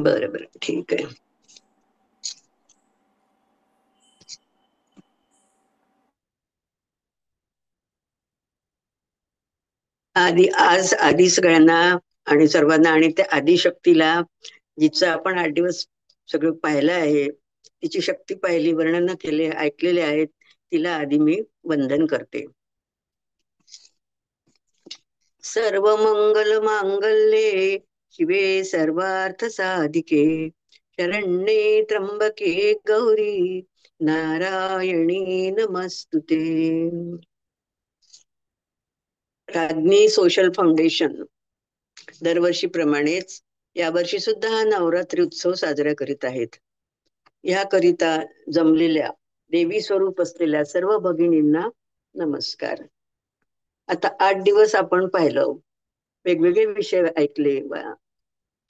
बरं बरं, ठीक आहे. आज आधी सगळ्यांना आणि सर्वांना आणि त्या आदिशक्तीला, जिचं आपण 8 दिवस सगळं पाहिलं आहे, तिची शक्ती पाहिली, वर्णन केले, ऐकलेले आहेत, तिला आधी मी वंदन करते. सर्व मंगल मांगल्ये शिवे सर्वार्थ साधिके शरण्ये त्र्यंबके गौरी नारायणी नमस्तुते. राज्ञी सोशल फाउंडेशन दरवर्षीप्रमाणेच यावर्षी सुद्धा हा नवरात्री उत्सव साजरा करीत आहेत. याकरिता जमलेल्या देवी स्वरूप असलेल्या सर्व भगिनींना नमस्कार. आता 8 दिवस आपण पाहिलं, वेगवेगळे विषय ऐकले,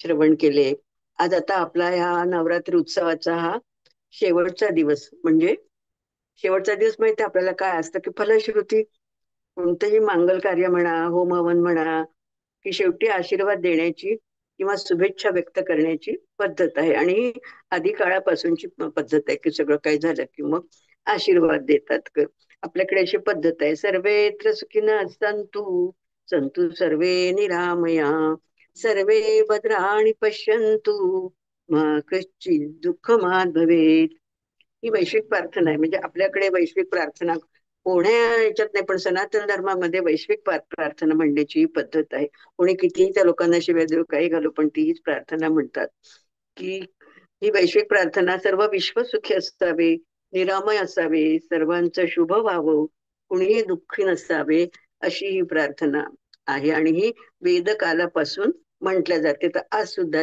श्रवण केले. आज आता आपला ह्या नवरात्री उत्सवाचा हा शेवटचा दिवस. म्हणजे शेवटचा दिवस माहिती आपल्याला काय असतं की फलश्रुती. कोणतंही मांगल कार्य म्हणा, होम हवन म्हणा, की शेवटी आशीर्वाद देण्याची किंवा शुभेच्छा व्यक्त करण्याची पद्धत आहे. आणि ही आधी काळापासूनची पद्धत आहे की सगळं काही झालं की मग आशीर्वाद देतात. आपल्याकडे अशी पद्धत आहे. सर्वेत्र सुखिनः सन्तु सन्तु सर्वे निरामया सर्वे भद्राणि पश्यन्तु मा कश्चित् दुःखमात् भवेत्. ही वैश्विक प्रार्थना आहे. म्हणजे आपल्याकडे वैश्विक प्रार्थना कोण्या याच्यात नाही, पण सनातन धर्मामध्ये वैश्विक प्रार्थना म्हणण्याची पद्धत आहे. कोणी कितीही त्या लोकांना शिव्या देऊ, काही घालू, पण तीच प्रार्थना म्हणतात. की ही वैश्विक प्रार्थना सर्व विश्व सुखी असावे, निरामय असावे, सर्वांचं शुभ व्हावं, कुणीही दुःखी नसावे, अशी ही प्रार्थना आहे. आणि ही वेदकालापासून म्हटल्या जाते. तर आज सुद्धा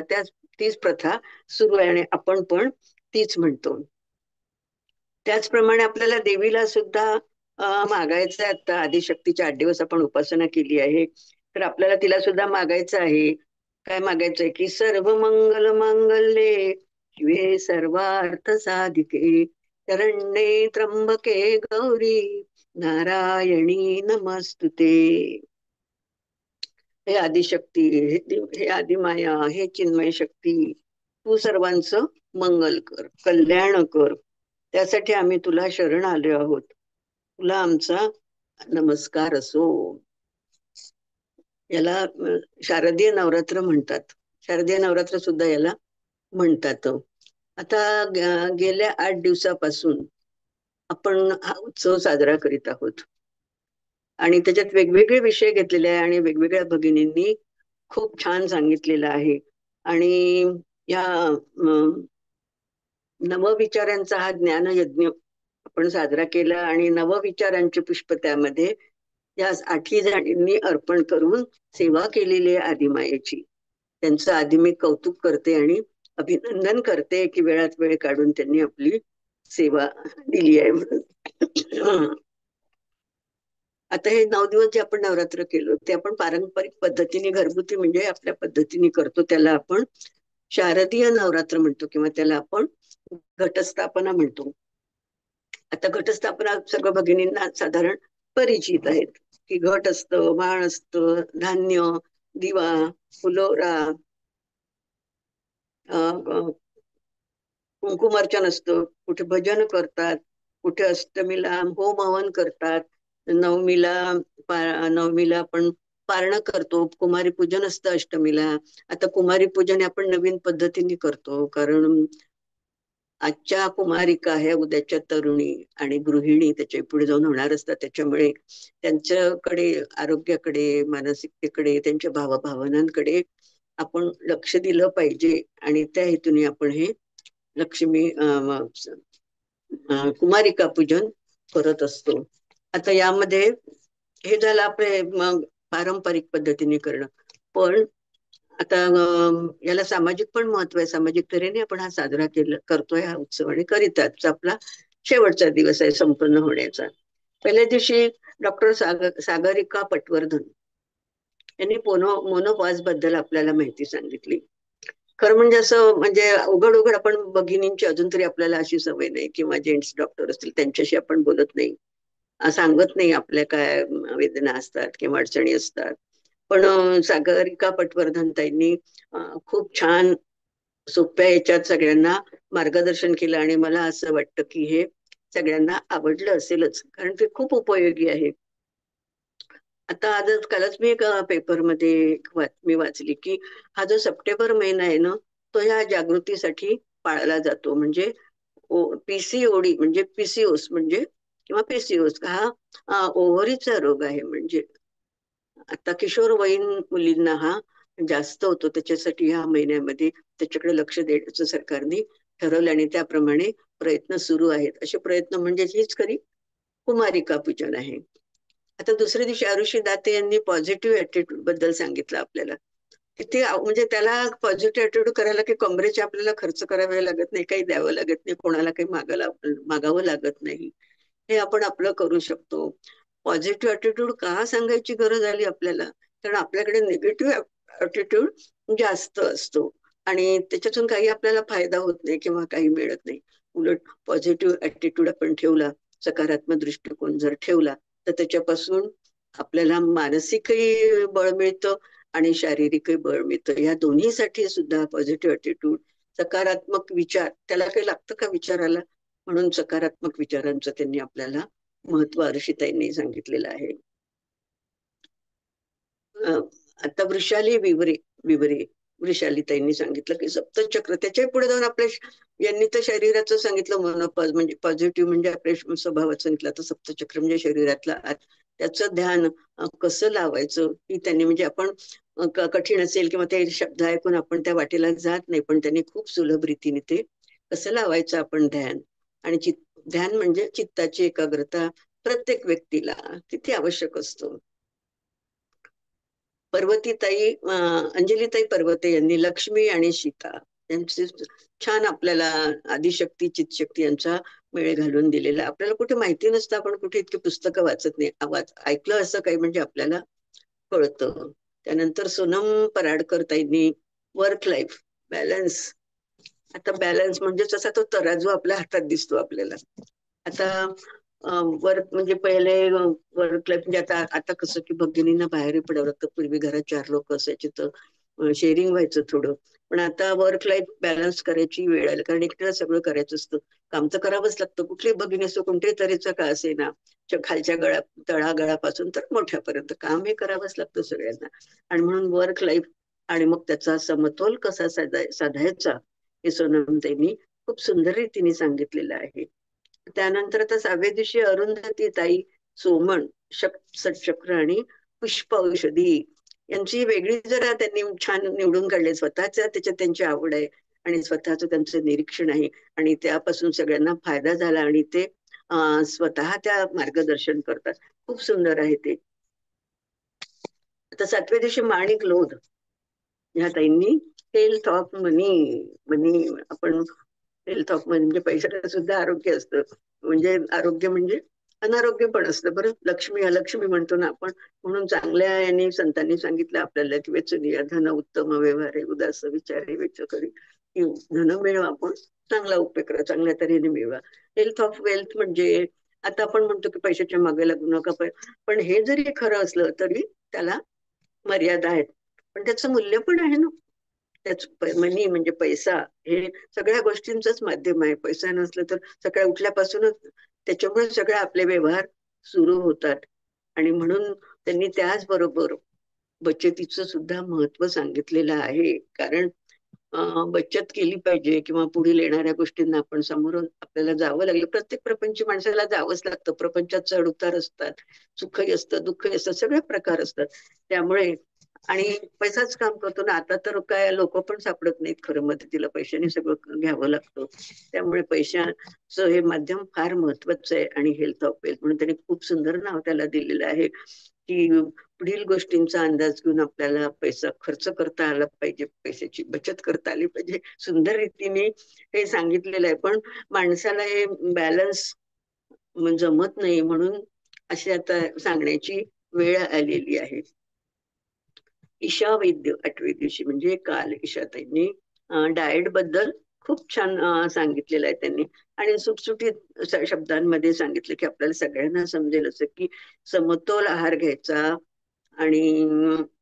तीच प्रथा सुरू आहे आणि आपण पण तीच म्हणतो. त्याचप्रमाणे आपल्याला देवीला सुद्धा मागायचं आहे. आता आदिशक्तीच्या 8 दिवस आपण उपासना केली आहे, तर आपल्याला तिला सुद्धा मागायचं आहे. काय मागायचंय की सर्व मंगल मांगल्ये शिवे सर्वार्थ साधिके शरण्ये त्र्यंबके गौरी नारायणी नमस्तुते. हे आदिशक्ती, हे आदिमाया, हे चिन्मय शक्ती, तू सर्वांचं मंगल कर, कल्याण कर. त्यासाठी आम्ही तुला शरण आलो आहोत. तुला आमचा नमस्कार असो. याला शारदीय नवरात्र म्हणतात. शारदीय नवरात्र सुद्धा याला म्हणतात. आता गेल्या 8 दिवसापासून आपण हा उत्सव साजरा करीत आहोत आणि त्याच्यात वेगवेगळे विषय घेतलेले आहे आणि वेगवेगळ्या भगिनींनी खूप छान सांगितलेलं आहे. आणि या नवविचारांचा हा ज्ञान यज्ञ आपण साजरा केला आणि नवविचारांचे पुष्प त्यामध्ये या 8ही जणींनी अर्पण करून सेवा केलेली आहे आदिमायेची. त्यांचं आधी मी कौतुक करते आणि अभिनंदन करते की वेळात वेळ काढून त्यांनी आपली सेवा दिली आहे म्हणून. आता हे 9 दिवस जे आपण नवरात्र केलो ते आपण पारंपरिक पद्धतीने, घरगुती म्हणजे आपल्या पद्धतीने करतो, त्याला आपण शारदीय नवरात्र म्हणतो किंवा त्याला आपण घटस्थापना म्हणतो. आता घटस्थापना सर्व भगिनींना साधारण परिचित आहेत की घट असतं, माळ असतं, धान्य, दिवा, फुलोरा, कुंकुमार्चन असतं, कुठे भजन करतात, कुठे अष्टमीला होम हवन करतात, नवमीला नवमीला आपण पारणं करतो, कुमारी पूजन असतं अष्टमीला. आता कुमारी पूजन आपण नवीन पद्धतीने करतो, कारण आजच्या कुमारिका ह्या उद्याच्या तरुणी आणि गृहिणी त्याच्या पुढे जाऊन होणार असतात. त्याच्यामुळे त्यांच्याकडे, आरोग्याकडे, मानसिकतेकडे, त्यांच्या भावभावनांकडे आपण लक्ष दिलं पाहिजे. आणि त्या हेतूने आपण हे लक्ष्मी कुमारिका पूजन करत असतो. आता यामध्ये हे झालं आपले मग पारंपरिक पद्धतीने करणं. पण आता याला सामाजिक पण महत्व आहे. सामाजिक तऱ्हेने आपण हा साजरा करतोय हा उत्सव आणि करीतात. आपला शेवटचा दिवस आहे संपन्न होण्याचा. पहिल्या दिवशी डॉक्टर सागरिका पटवर्धन यांनी मोनोपॉज बद्दल आपल्याला माहिती सांगितली. खरं म्हणजे असं म्हणजे उघड उघड आपण भगिनींची अजून तरी आपल्याला अशी सवय नाही, किंवा जेंट्स डॉक्टर असतील त्यांच्याशी आपण बोलत नाही, सांगत नाही आपल्या काय वेदना असतात किंवा अडचणी असतात. पण सागरिका पटवर्धन ताईंनी खूप छान सोप्या याच्यात सगळ्यांना मार्गदर्शन केलं आणि मला असं वाटतं की हे सगळ्यांना आवडलं असेलच, कारण ते खूप उपयोगी आहे. आता आजच कालच मी एक पेपरमध्ये एक बातमी वाचली की हा जो सप्टेंबर महिना आहे ना, तो ह्या जागृतीसाठी पाळला जातो. म्हणजे पीसीओडी म्हणजे पीसीओस म्हणजे किंवा पीसीओस हा ओव्हरीचा रोग आहे. म्हणजे आता किशोरवयीन मुलींना हा जास्त होतो, त्याच्यासाठी ह्या महिन्यामध्ये त्याच्याकडे लक्ष द्यायचं सरकारने ठरवलं आणि त्याप्रमाणे प्रयत्न सुरू आहेत. असे प्रयत्न म्हणजे हीच खरी कुमारिका पूजन आहे. आता दुसऱ्या दिवशी आरुषी दाते यांनी पॉझिटिव्ह ऍटिट्यूड बद्दल सांगितलं आपल्याला. किती म्हणजे त्याला पॉझिटिव्ह ऍटिट्यूड करायला की कमरेचे आपल्याला खर्च करावे लागत नाही, काही द्यावं लागत नाही, कोणाला काही मागावं लागत नाही. हे आपण आपलं करू शकतो. पॉझिटिव्ह ऍटिट्यूड का सांगायची गरज आली आपल्याला? कारण आपल्याकडे निगेटिव्ह ऍटिट्यूड जास्त असतो आणि त्याच्यातून काही आपल्याला फायदा होत नाही किंवा काही मिळत नाही. उलट पॉझिटिव्ह ऍटिट्यूड आपण ठेवला, सकारात्मक दृष्टिकोन जर ठेवला, तर त्याच्यापासून आपल्याला मानसिकही बळ मिळतं आणि शारीरिकही बळ मिळतं. या दोन्हीसाठी सुद्धा पॉझिटिव्ह ऍटिट्यूड, सकारात्मक विचार, त्याला काही लागतं का विचाराला? म्हणून सकारात्मक विचारांचं त्यांनी आपल्याला महत्व ऋषीताईंनी सांगितलेलं आहे. अ, आता वृषाली विवरे विवरे वृषालीताईंनी सांगितलं की सप्तचक्र, त्याच्याही पुढे जाऊन आपल्या यांनी तर शरीराचं सांगितलं, म्हणजे पॉझिटिव्ह म्हणजे आपल्या स्वभावाचं सांगितलं, तर सप्तचक्र म्हणजे शरीरातला आत, त्याचं ध्यान कसं लावायचं ही त्यांनी, म्हणजे आपण कठीण असेल किंवा ते शब्द ऐकून आपण त्या वाटेला जात नाही, पण त्यांनी खूप सुलभ रीतीने ते कसं लावायचं आपण ध्यान. आणि ध्यान म्हणजे चित्ताची एकाग्रता प्रत्येक व्यक्तीला किती आवश्यक असतो. पर्वतीताई अंजलीताई पर्वते यांनी लक्ष्मी आणि सीता यांचे छान आपल्याला आदिशक्ती चितशक्ती यांचा मेळ घालून दिलेला. आपल्याला कुठे माहिती नसतं, आपण कुठे इतकी पुस्तकं वाचत नाही, आवाज ऐकलं असं काही म्हणजे आपल्याला कळतं. त्यानंतर सोनम पराडकर ताईंनी वर्क लाईफ बॅलन्स. आता बॅलन्स म्हणजे जसा तो तराजू आपल्या हातात दिसतो आपल्याला. आता वर्क म्हणजे पहिले वर्क लाईफ म्हणजे आता आता कसं की भगिनींना बाहेर पडावं लागतं. पूर्वी घरात 4 लोक असायचे तर शेअरिंग व्हायचं थोडं. पण आता वर्क लाईफ बॅलन्स करायची वेळ आली, कारण एकट्याला सगळं करायचं असतं. काम तर करावंच लागतं, कुठलीही भगिनी असो, कोणत्याही तऱ्हेचं का असे ना, खालच्या तळागाळापासून तर मोठ्यापर्यंत काम हे करावंच लागतं सगळ्यांना. आणि म्हणून वर्क लाईफ आणि मग त्याचा समतोल कसा साधायचा हे सोनमताईंनी खूप सुंदर रीतीने सांगितलेलं आहे. त्यानंतर आता 6व्या दिवशी अरुंधती ताई सोमण, सटचक्र आणि पुष्प औषधी यांची वेगळी जरा त्यांनी छान निवडून काढले. स्वतःच त्याच्यात त्यांची आवड आहे आणि स्वतःच त्यांचं निरीक्षण आहे आणि त्यापासून सगळ्यांना फायदा झाला आणि ते स्वतः त्या मार्गदर्शन करतात. खूप सुंदर आहे ते. आता 7व्या दिवशी माणिक लोध ह्या ताईंनी हेल्थ ऑफ मनी. मनी आपण हेल्थ ऑफ म्हणजे पैशाला सुद्धा आरोग्य असतं. म्हणजे आरोग्य म्हणजे अनारोग्य पण असतं बरं. लक्ष्मी अलक्ष्मी म्हणतो ना आपण, म्हणून चांगल्या यांनी संतांनी सांगितलं आपल्याला की वेचनिया धन उत्तम व्यवहार उदास विचारे वेच करी, की धन मिळवा, आपण चांगला उपयोग करा, चांगल्या तऱ्हेने मिळवा. हेल्थ ऑफ वेल्थ म्हणजे आता आपण म्हणतो की पैशाच्या मागे लागू नका, पण हे जरी खरं असलं तरी त्याला मर्यादा आहेत. पण त्याचं मूल्य पण आहे ना. त्याच मनी म्हणजे पैसा, हे सगळ्या गोष्टींचंच माध्यम आहे. पैसा नसलं तर सकाळी उठल्यापासूनच त्याच्यामुळे सगळे आपले व्यवहार सुरू होतात. आणि म्हणून त्यांनी त्याचबरोबर बचतीचं सुद्धा महत्व सांगितलेलं आहे. कारण बचत केली पाहिजे किंवा पुढील येणाऱ्या गोष्टींना आपण समोरून आपल्याला जावं लागलं. प्रत्येक प्रपंची माणसाला जावंच लागतं. प्रपंचात चढ उतार असतात, सुखही असतं, दुःखही असतं, सगळे प्रकार असतात. त्यामुळे आणि पैसाच काम करतो ना. आता तर काय लोक पण सापडत नाहीत खरं, मदतीला पैशाने सगळं घ्यावं लागतं. त्यामुळे पैशाचं हे माध्यम फार महत्वाचं आहे. आणि हेल्थ ऑफ वेल्थ म्हणून त्यांनी खूप सुंदर नाव त्याला दिलेलं आहे की पुढील गोष्टींचा अंदाज घेऊन आपल्याला पैसा खर्च करता आला पाहिजे, पैशाची बचत करता आली पाहिजे. सुंदर रीतीने हे सांगितलेलं आहे. पण माणसाला हे बॅलन्स जमत नाही, म्हणून अशी आता सांगण्याची वेळ आलेली आहे. ईशा वैद्य 8व्या दिवशी म्हणजे काल ईशाताईंनी डाएट बद्दल खूप छान सांगितलेलं आहे त्यांनी. आणि सुटसुटीत शब्दांमध्ये सांगितलं की आपल्याला सगळ्यांना समजेल असं की समतोल आहार घ्यायचा आणि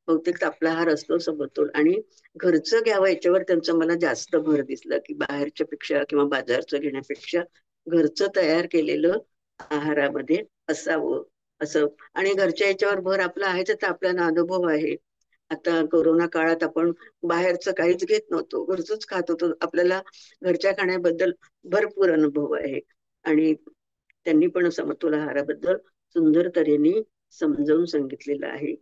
बहुतेक आपला आहार असतो समतोल, आणि घरचं घ्यावं याच्यावर त्यांचं मला जास्त भर दिसला, की बाहेरच्या पेक्षा किंवा बाजारचं घेण्यापेक्षा घरचं तयार केलेलं आहारामध्ये असावं असं. आणि घरच्या याच्यावर भर आपला आहे, तर आपल्याला अनुभव आहे. आता कोरोना काळात आपण बाहेरचं काहीच घेत नव्हतो, घरचंच खात होतो. आपल्याला घरच्या खाण्याबद्दल भरपूर अनुभव आहे. आणि त्यांनी पण समतोल आहाराबद्दल सुंदर तऱ्हेने समजावून सांगितलेलं आहे.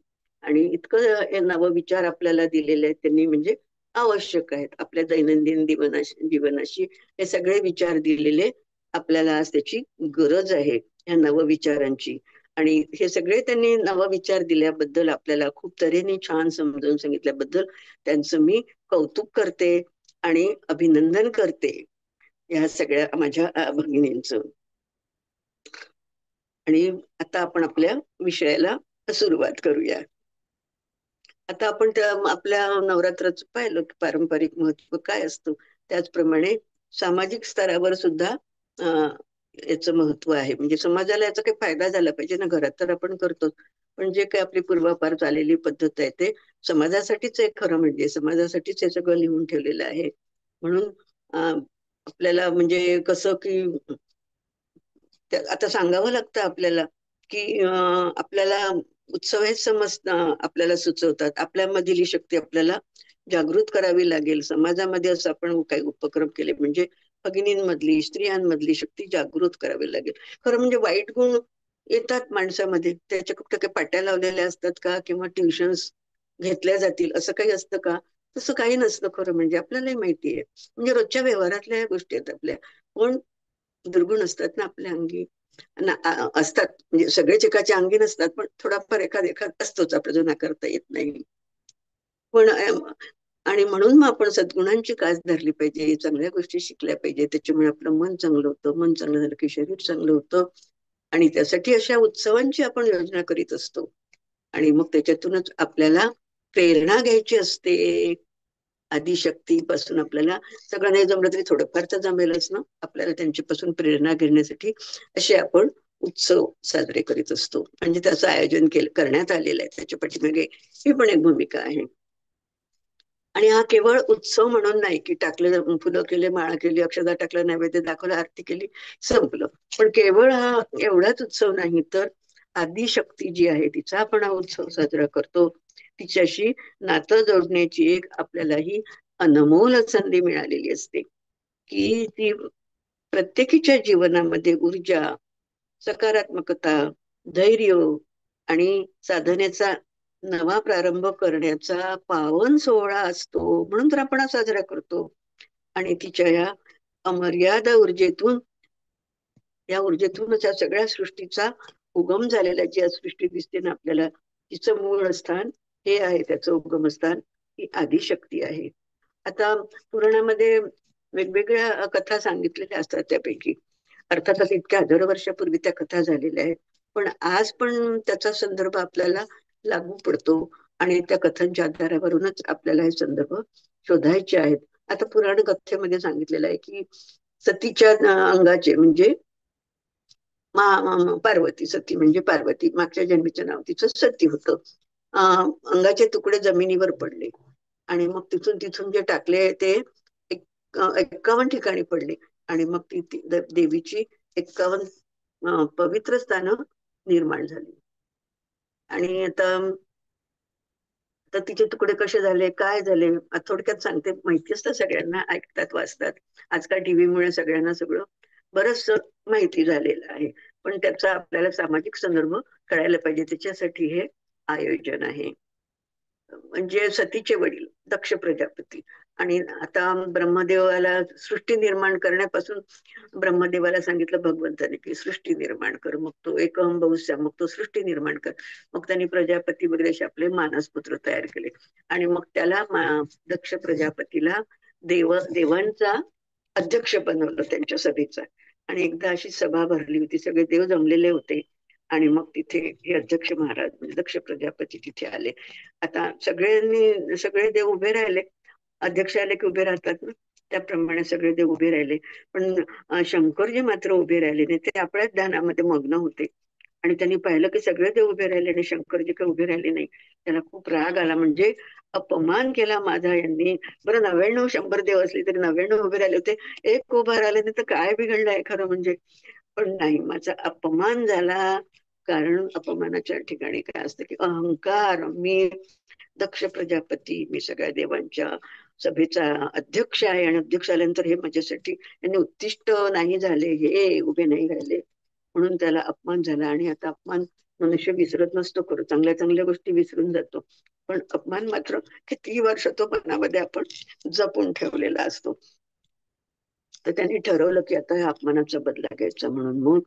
आणि इतकं नवविचार आपल्याला दिलेले आहेत त्यांनी, म्हणजे आवश्यक आहेत आपल्या दैनंदिन जीवनाशी हे सगळे विचार दिलेले. आपल्याला आज त्याची गरज आहे या नवविचारांची. आणि हे सगळे त्यांनी नवविचार दिल्याबद्दल, आपल्याला खूप तऱ्हेने छान समजावून सांगितल्याबद्दल त्यांचं मी कौतुक करते आणि अभिनंदन करते या सगळ्या माझ्या भगिनींचं. आणि आता आपण आपल्या विषयाला सुरुवात करूया. आता आपण त्या आपल्या नवरात्राचं पाहिलं की पारंपरिक महत्व काय असतं, त्याचप्रमाणे सामाजिक स्तरावर सुद्धा याचं महत्व आहे. म्हणजे समाजाला याचा काही फायदा झाला पाहिजे ना. घरात तर आपण करतो, पण जे काही आपली पूर्वापार चाललेली पद्धत आहे ते समाजासाठीच आहे. खरं म्हणजे समाजासाठीच हे सगळं लिहून ठेवलेलं आहे. म्हणून आपल्याला म्हणजे कसं की आता सांगावं लागतं आपल्याला, की आपल्याला उत्सव हेच आपल्याला सुचवतात. आपल्यामधील ही शक्ती आपल्याला जागृत करावी लागेल. समाजामध्ये असं आपण काही उपक्रम केले म्हणजे भगिनींमधली, स्त्रियांमधली शक्ती जागृत करावी लागेल. खरं म्हणजे वाईट गुण येतात माणसामध्ये, त्याच्या कुठं काही पाट्या लावलेल्या असतात का, किंवा ट्युशन्स घेतल्या जातील असं काही असतं का? तसं काही नसतं. खरं म्हणजे आपल्यालाही माहिती आहे, म्हणजे रोजच्या व्यवहारातल्या या गोष्टी आहेत आपल्या. पण दुर्गुण असतात ना आपल्या अंगी, असतात. म्हणजे सगळेच एकाच्या अंगी नसतात, पण थोडाफार एखाद एखाद असतोच आपला, जो नाकारता येत नाही. पण आणि म्हणून मग आपण सद्गुणांची कास धरली पाहिजे, चांगल्या गोष्टी शिकल्या पाहिजे. त्याच्यामुळे आपलं मन चांगलं होतं, मन चांगलं झालं की शरीर चांगलं होतं. आणि त्यासाठी अशा उत्सवांची आपण योजना करीत असतो. आणि मग त्याच्यातूनच आपल्याला प्रेरणा घ्यायची असते. आदिशक्तीपासून आपल्याला सगळं नाही जमलं तरी थोडंफार तर जमेलच ना. आपल्याला त्यांच्यापासून प्रेरणा घेण्यासाठी असे आपण उत्सव साजरे करीत असतो. म्हणजे त्याचं आयोजन करण्यात आलेलं आहे, त्याच्या पाठीमागे ही पण एक भूमिका आहे. आणि हा केवळ उत्सव म्हणून नाही की टाकले फुलं केले, माळा केली, अक्षदा टाकलं, नैवेद्य दाखवलं, आरती केली, संपलं. पण केवळ हा एवढाच उत्सव नाही, तर आदिशक्ती जी आहे तिचा आपण हा उत्सव साजरा करतो. तिच्याशी नातं जोडण्याची एक आपल्याला ही अनमोल संधी मिळालेली असते, की ती प्रत्येकीच्या जीवनामध्ये ऊर्जा, सकारात्मकता, धैर्य आणि साधनेचा नवा प्रारंभ करण्याचा पावन सोहळा असतो. म्हणून तर आपण हा साजरा करतो. आणि तिच्या या अमर्याद ऊर्जेतून, या ऊर्जेतूनच या सगळ्या सृष्टीचा उगम झालेला, जी सृष्टी दिसते ना आपल्याला, तिचं मूळ स्थान हे आहे, त्याचं उगमस्थान ही आदिशक्ती आहे. आता पुराणामध्ये वेगवेगळ्या कथा सांगितलेल्या असतात. त्यापैकी अर्थातच इतक्या हजारो वर्षापूर्वी त्या कथा झालेल्या आहेत, पण आज पण त्याचा संदर्भ आपल्याला लागू पडतो. आणि त्या कथांच्या आधारावरूनच आपल्याला हे संदर्भ शोधायचे आहेत. आता पुराण कथेमध्ये सांगितलेलं आहे की सतीच्या अंगाचे म्हणजे पार्वती, सती म्हणजे पार्वती, मागच्या जन्मीचं नाव तिचं सती होतं. अंगाचे तुकडे जमिनीवर पडले, आणि मग तिथून तिथून जे टाकले ते 51 ठिकाणी पडले. आणि मग देवीची 51 पवित्र स्थानं निर्माण झाली. आणि आता तर तिचे तुकडे कसे झाले, काय झाले, थोडक्यात सांगते. माहिती असतं सगळ्यांना, ऐकतात, वाचतात. आजकाल टीव्हीमुळे सगळ्यांना सगळं बरंच माहिती झालेलं आहे. पण त्याचा आपल्याला सामाजिक संदर्भ कळायला पाहिजे, त्याच्यासाठी हे आयोजन आहे. म्हणजे सतीचे वडील दक्ष प्रजापती, आणि आता ब्रह्मदेवाला सृष्टी निर्माण करण्यापासून ब्रह्मदेवाला सांगितलं भगवंताने की सृष्टी निर्माण कर. मग तो एकम बहुस्या, मग तो सृष्टी निर्माण कर. मग त्यांनी प्रजापती वगैरे असे आपले मानसपुत्र तयार केले. आणि मग त्याला दक्ष प्रजापतीला देवांचा अध्यक्ष बनवलं त्यांच्या सभेचा. आणि एकदा अशी सभा भरली होती, सगळे देव जमलेले होते. आणि मग तिथे हे अध्यक्ष महाराज म्हणजे दक्ष प्रजापती तिथे आले. आता सगळे देव उभे राहिले. अध्यक्ष आले की उभे राहतात ना, त्याप्रमाणे सगळे देव उभे राहिले. पण शंकरजी मात्र उभे राहिले नाही, ते आपल्याच ध्यानामध्ये मग्न होते. आणि त्यांनी पाहिलं की सगळे देव उभे राहिले आणि शंकरजी काही उभे राहिले नाही. त्याला खूप राग आला, म्हणजे अपमान केला माझा यांनी. बरं 99-100 देव असले तरी 99 उभे राहिले होते, एक उभा राहिले नाही तर काय बिघडलंय खरं म्हणजे. पण नाही, माझा अपमान झाला. कारण अपमानाच्या ठिकाणी काय असतं की अहंकार, मी दक्ष प्रजापती, मी सगळ्या देवांच्या सभेचा अध्यक्ष आहे आणि अध्यक्ष आल्यानंतर हे माझ्यासाठी यांनी उत्तिष्ठ नाही झाले, हे उभे नाही राहिले, म्हणून त्याला अपमान झाला. आणि आता अपमान मनुष्य विसरत नसतो, खरं चांगल्या चांगल्या गोष्टी विसरून जातो, पण अपमान मात्र कितीही वर्ष तो मनामध्ये आपण जपून ठेवलेला असतो. तर त्यांनी ठरवलं की आता या अपमानाचा बदला घ्यायचा म्हणून मग,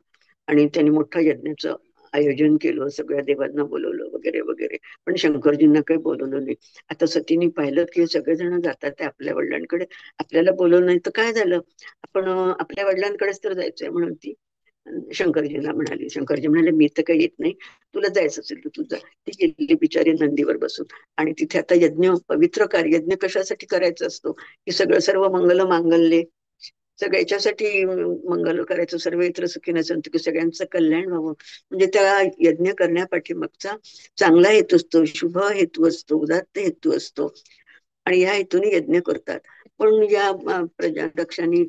आणि त्यांनी मोठं यज्ञाचं आयोजन केलं, सगळ्या देवांना बोलवलं वगैरे वगैरे. पण शंकरजींना काही बोलवलं नाही. आता सतीने पाहिलं की सगळेजण जातात ते आपल्या वडिलांकडे, आपल्याला बोलवलं नाही तर काय झालं, आपण आपल्या वडिलांकडेच तर जायचंय, म्हणून ती शंकरजीला म्हणाली. शंकरजी म्हणाले मी तर काही येत नाही, तुला जायचं असेल तर तुझा. ती गेलेली बिचारी नंदीवर बसून. आणि तिथे आता यज्ञ, पवित्र कार्य, यज्ञ कशासाठी करायचा असतो की सगळं सर्व मंगल मांगल्ये, सगळ्याच्यासाठी मंगल करायचं, सर्व इतर सुखीने सन्तु, की सगळ्यांचं कल्याण व्हावं. म्हणजे त्या यज्ञ करण्यापाठीमागचा चांगला हेतू असतो, शुभ हेतू असतो, उदात्त हेतू असतो, आणि या हेतूने यज्ञ करतात. पण या प्रजादक्षांनी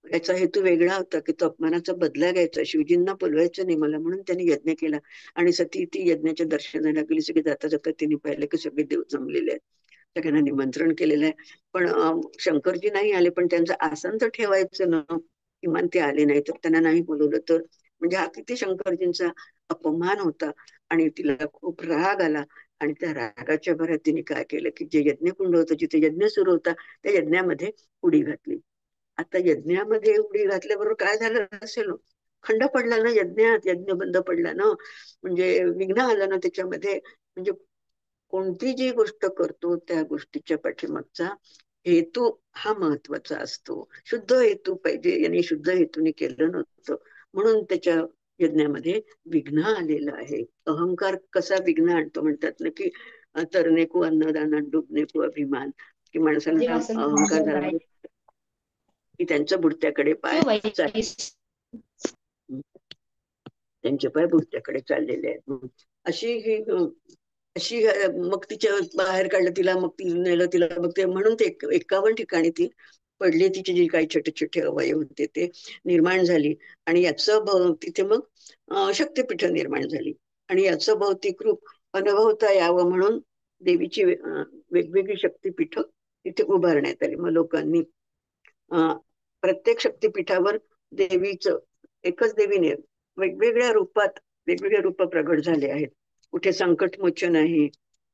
याचा हेतू वेगळा होता की तो अपमानाचा बदला घ्यायचा, शिवजींना बोलवायचं नाही मला, म्हणून त्यांनी यज्ञ केला. आणि सती ती यज्ञाच्या दर्शनाला गेली. सगळे जाता जाता तिने पाहिलं की सगळे देव जमलेले आहेत, सगळ्यांना निमंत्रण केलेलं आहे. पण शंकरजी नाही आले, पण त्यांचं आसन तर ठेवायचं ना, किमान ते आले नाही तर त्यांना नाही बोलवलं तर, म्हणजे हा किती शंकरजींचा अपमान होता. आणि तिला खूप राग आला. आणि त्या रागाच्या भरात तिने काय केलं की जे यज्ञकुंड होतं, जिथे यज्ञ सुरू होता, त्या यज्ञामध्ये उडी घातली. आता यज्ञामध्ये उडी घातल्याबरोबर काय झालं असेल, खंड पडला ना यज्ञात, यज्ञ बंद पडला ना, म्हणजे विघ्न आलं ना त्याच्यामध्ये. म्हणजे कोणती जी गोष्ट करतो त्या गोष्टीच्या पाठीमागचा हेतू हा महत्वाचा असतो. शुद्ध हेतू पाहिजे, यांनी शुद्ध हेतूने केलं नव्हतं, म्हणून त्याच्या यज्ञामध्ये विघ्न आलेलं आहे. अहंकार कसा विघ्न आणतो म्हणतात ना की तरणे को अन्नदान, डुबणे को अभिमान, की माणसाला अहंकार झाला की त्यांच्या बुडत्याकडे पाय क्यों भाई? त्यांचे पाय बुडत्याकडे चाललेले आहेत. अशी ही अशी मग तिच्या बाहेर काढलं तिला, मग ती नेलं तिला, मग ते म्हणून ते 51 ठिकाणी ती पडली. तिचे जे काही छोटे छोटे अवयव होते ते निर्माण झाली. आणि याचं तिथे मग शक्तिपीठ निर्माण झाली. आणि याचं भौतिक रूप अनुभवता यावं म्हणून देवीची वेगवेगळी शक्तिपीठ तिथे उभारण्यात आली. मग लोकांनी प्रत्येक शक्तिपीठावर देवीचं, एकच देवीने वेगवेगळ्या रूपात वेगवेगळे रूप प्रगट झाले आहेत. कुठे संकटमोचन आहे,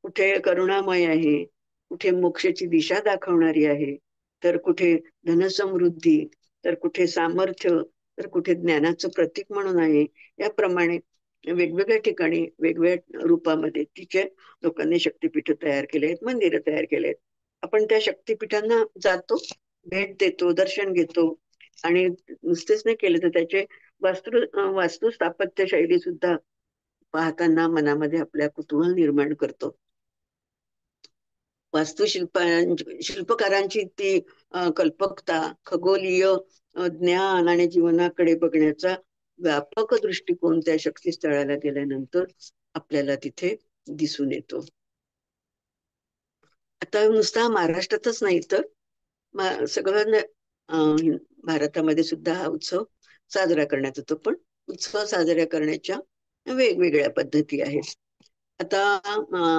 कुठे करुणामय आहे, कुठे मोक्षाची दिशा दाखवणारी आहे, तर कुठे धनसमृद्धी, तर कुठे सामर्थ्य, तर कुठे ज्ञानाचं प्रतीक म्हणून आहे. याप्रमाणे वेगवेगळ्या ठिकाणी वेगवेगळ्या रूपामध्ये तिचे लोकांनी शक्तिपीठ तयार केले आहेत, मंदिरं तयार केले आहेत. आपण त्या शक्तिपीठांना जातो, भेट देतो, दर्शन घेतो. आणि नुसतेच नाही केले तर त्याचे वास्तू स्थापत्य शैली सुद्धा पाहताना मनामध्ये आपल्या कुतूहल निर्माण करतो. शिल्पकारांची ती कल्पकता, खगोलीय ज्ञान आणि जीवनाकडे बघण्याचा व्यापक दृष्टिकोन त्या शक्तीस्थळाला गेल्यानंतर आपल्याला तिथे दिसून येतो. आता नुसता महाराष्ट्रातच नाही तर सगळं भारतामध्ये सुद्धा हा उत्सव साजरा करण्यात येतो. पण उत्सव साजरा करण्याच्या वेगवेगळ्या पद्धती आहेत. आता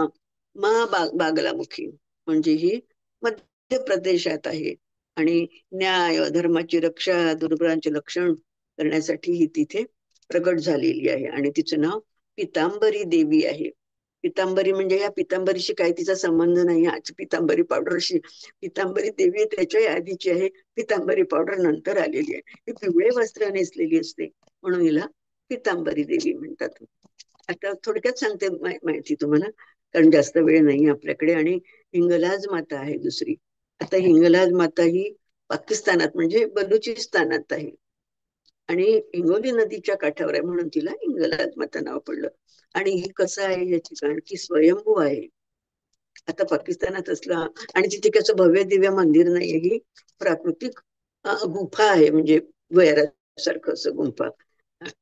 बागलामुखी म्हणजे ही मध्य प्रदेशात आहे. आणि न्याय धर्माची रक्षा, दुर्बळांचे रक्षण करण्यासाठी ही तिथे प्रगट झालेली आहे. आणि तिचं नाव पितांबरी देवी आहे. पितांबरी म्हणजे या पितांबरीशी काही तिचा संबंध नाही, आज पितांबरी पावडरशी. पितांबरी देवी त्याच्या आधीची आहे, पितांबरी पावडर नंतर आलेली आहे. ही पिवळे वस्त्र नेसलेली असते म्हणून हिला पितांबरी देवी म्हणतात. आता थोडक्यात सांगते माहिती तुम्हाला, कारण जास्त वेळ नाही आपल्याकडे. आणि हिंगलाज माता आहे दुसरी. आता हिंगलाज माता ही पाकिस्तानात म्हणजे बलुचिस्तानात आहे. आणि हिंगोली नदीच्या काठावर आहे म्हणून तिला हिंगलाज माता नाव पडलं. आणि ही कसं आहे याची कारण की स्वयंभू आहे. आता पाकिस्तानात असला आणि तिथे कसं भव्य दिव्य मंदिर नाही, ही प्राकृतिक गुफा आहे, म्हणजे भुयारासारखं असं गुंफा,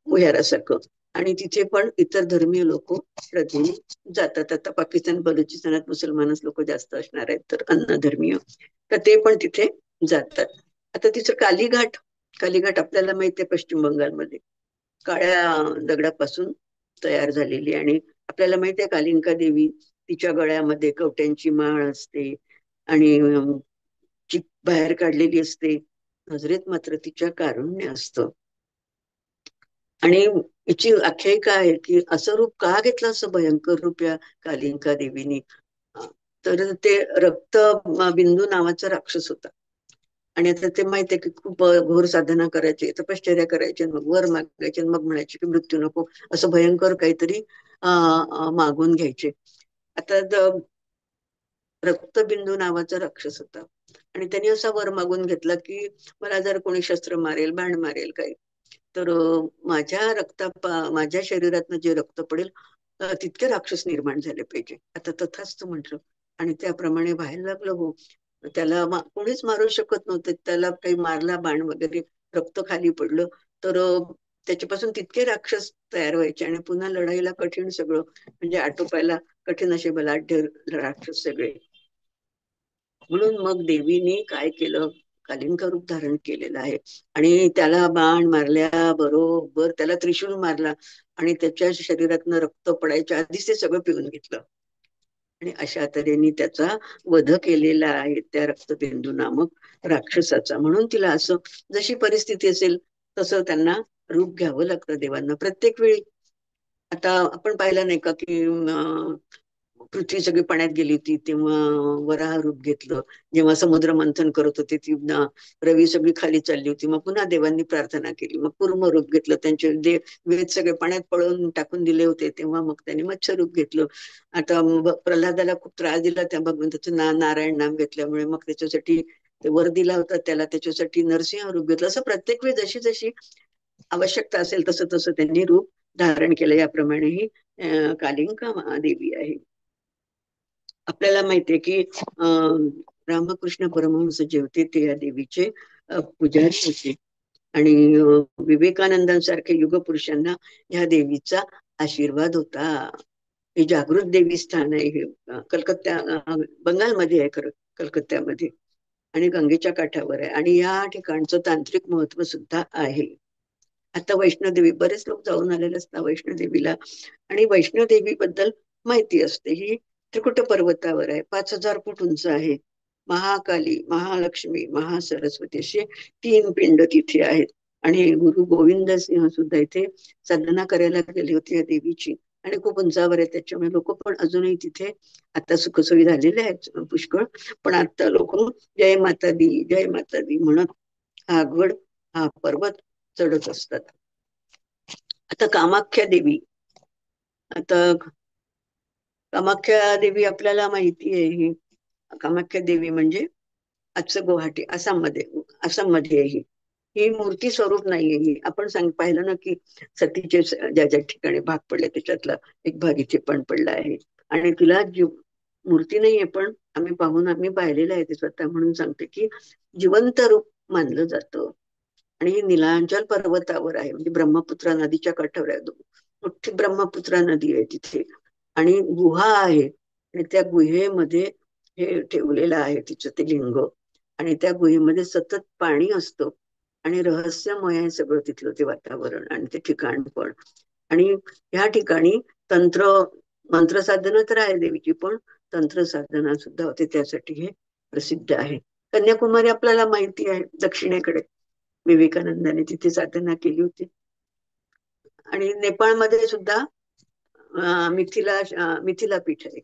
भुयारासारखं. आणि तिथे पण इतर धर्मीय लोक श्रद्धेने जातात. आता पाकिस्तान बलुचिस्तानात मुसलमानच लोक जास्त असणार आहेत, तर अन्य धर्मीय, तर ते पण तिथे जातात. आता तिचं कालीघाट, कालीघाट आपल्याला माहिती आहे पश्चिम बंगालमध्ये काळ्या दगडापासून तयार झालेली. आणि आपल्याला माहिती आहे कालिंका देवी, तिच्या गळ्यामध्ये कवट्यांची माळ असते आणि चिक बाहेर काढलेली असते. नजरेत मात्र तिच्या कारुण्य असतं. आणि हिची आख्यायिका आहे की असं रूप का घेतलं, असं भयंकर रूप या कालिंका देवीनी. तर ते रक्त बिंदू नावाचा राक्षस होता. आणि आता ते माहितीये की खूप घोर साधना करायची, तपश्चर्या करायची, मग वर मागायचे, मग म्हणायचे की मृत्यू नको, असं भयंकर काहीतरी मागून घ्यायचे. आता रक्तबिंदू नावाचा राक्षस होता आणि त्यांनी असा वर मागून घेतला की मला जर कोणी शस्त्र मारेल, बाण मारेल काही, तर माझ्या शरीरातनं जे रक्त पडेल तितके राक्षस निर्माण झाले पाहिजे. आता तथास्तु म्हटलं आणि त्याप्रमाणे व्हायला लागलं. हो, त्याला कोणीच मारू शकत नव्हते, त्याला काही मारला बाण वगैरे, रक्त खाली पडलं तर त्याच्यापासून तितके राक्षस तयार व्हायचे आणि पुन्हा लढाईला कठीण सगळं, म्हणजे आटोपायला कठीण असे बलाढ्य राक्षस सगळे. म्हणून मग देवीने काय केलं, कालिंका रूप धारण केलेलं आहे. आणि त्याला बाण मारल्या बरोबर त्याला त्रिशूल मारला आणि त्याच्या शरीरातनं रक्त पडायच्या आधीच ते सगळं पिऊन घेतलं. आणि अशा तऱ्हेने त्याचा वध केलेला आहे त्या रक्तबिंदू नामक राक्षसाचा. म्हणून तिला असं जशी परिस्थिती असेल तसं त्यांना रूप घ्यावं लागतं देवांना प्रत्येक वेळी. आता आपण पाहिलं नाही का की पृथ्वी सगळी पाण्यात गेली होती तेव्हा वराह रूप घेतलं. जेव्हा समुद्र मंथन करत होते ती रवी सगळी खाली चालली होती, मग पुन्हा देवांनी प्रार्थना केली, मग कूर्म रूप घेतलं. त्यांचे वेद सगळे पाण्यात पळवून टाकून दिले होते तेव्हा मग त्यांनी मत्स्य रूप घेतलं. आता प्रल्हादाला खूप त्रास दिला त्या भगवंताचं नारायण नाम घेतल्यामुळे, मग त्याच्यासाठी ते वर दिला होता त्याला, त्याच्यासाठी नरसिंह रूप घेतलं. असं प्रत्येक वेळी जशी जशी आवश्यकता असेल तसं तसं त्यांनी रूप धारण केलं. याप्रमाणे ही कालिंका महादेवी आहे. आपल्याला माहितीये की रामकृष्ण परमहंस जे होते ते या देवीचे पुजारी होते. आणि विवेकानंदांसारखे युगपुरुषांना या देवीचा आशीर्वाद होता. हे जागृत देवी स्थान आहे हे कलकत्ता बंगालमध्ये आहे खरं, कलकत्त्यामध्ये, आणि गंगेच्या काठावर आहे. आणि या ठिकाणचं तांत्रिक महत्व सुद्धा आहे. आता वैष्णोदेवी बरेच लोक जाऊन आलेले असतात वैष्णोदेवीला. आणि वैष्णोदेवी बद्दल माहिती असते, ही त्रिकुट पर्वतावर आहे, 5,000 फूट उंच आहे. महाकाली, महालक्ष्मी, महासरस्वती असे 3 पिंड तिथे आहेत. आणि गुरु गोविंद सिंह सुद्धा इथे साधना करायला गेली होती या देवीची. आणि खूप उंचावर आहे त्याच्यामुळे लोक पण अजूनही तिथे, आता सुखसोयी झालेल्या आहेत पुष्कळ, पण आता लोक जय माता दी, जय माता दी म्हणत हा गड, हा पर्वत चढत असतात. आता कामाख्या देवी, आता कामाख्या देवी आपल्याला माहिती आहे. ही कामाख्या देवी म्हणजे आजचं गुवाहाटी, आसाममध्ये आहे. ही मूर्ती स्वरूप नाहीये. ही आपण पाहिलं ना की सतीचे ज्या ज्या ठिकाणी भाग पडले त्याच्यातला एक भाग इथे पण पडला आहे. आणि तिला मूर्ती नाहीये, पण आम्ही पाहिलेलं आहे ते स्वतः, म्हणून सांगते की जिवंत रूप मानलं जातं. आणि ही निलांचल पर्वतावर आहे, म्हणजे ब्रह्मपुत्रा नदीच्या काठावर आहे. मोठी ब्रह्मपुत्रा नदी आहे तिथे. आणि गुहा आहे आणि त्या गुहेमध्ये हे ठेवलेलं आहे तिचं ते लिंग. आणि त्या गुहेमध्ये सतत पाणी असतं आणि रहस्यमय आहे सगळं तिथलं ते वातावरण आणि ते ठिकाण पण. आणि ह्या ठिकाणी तंत्र मंत्र साधना तर आहे देवीची, पण तंत्र साधना सुद्धा होते, त्यासाठी हे प्रसिद्ध आहे. कन्याकुमारी आपल्याला माहिती आहे, दक्षिणेकडे विवेकानंदाने तिथे साधना केली होती. आणि नेपाळमध्ये सुद्धा मिथिला पीठ आहे.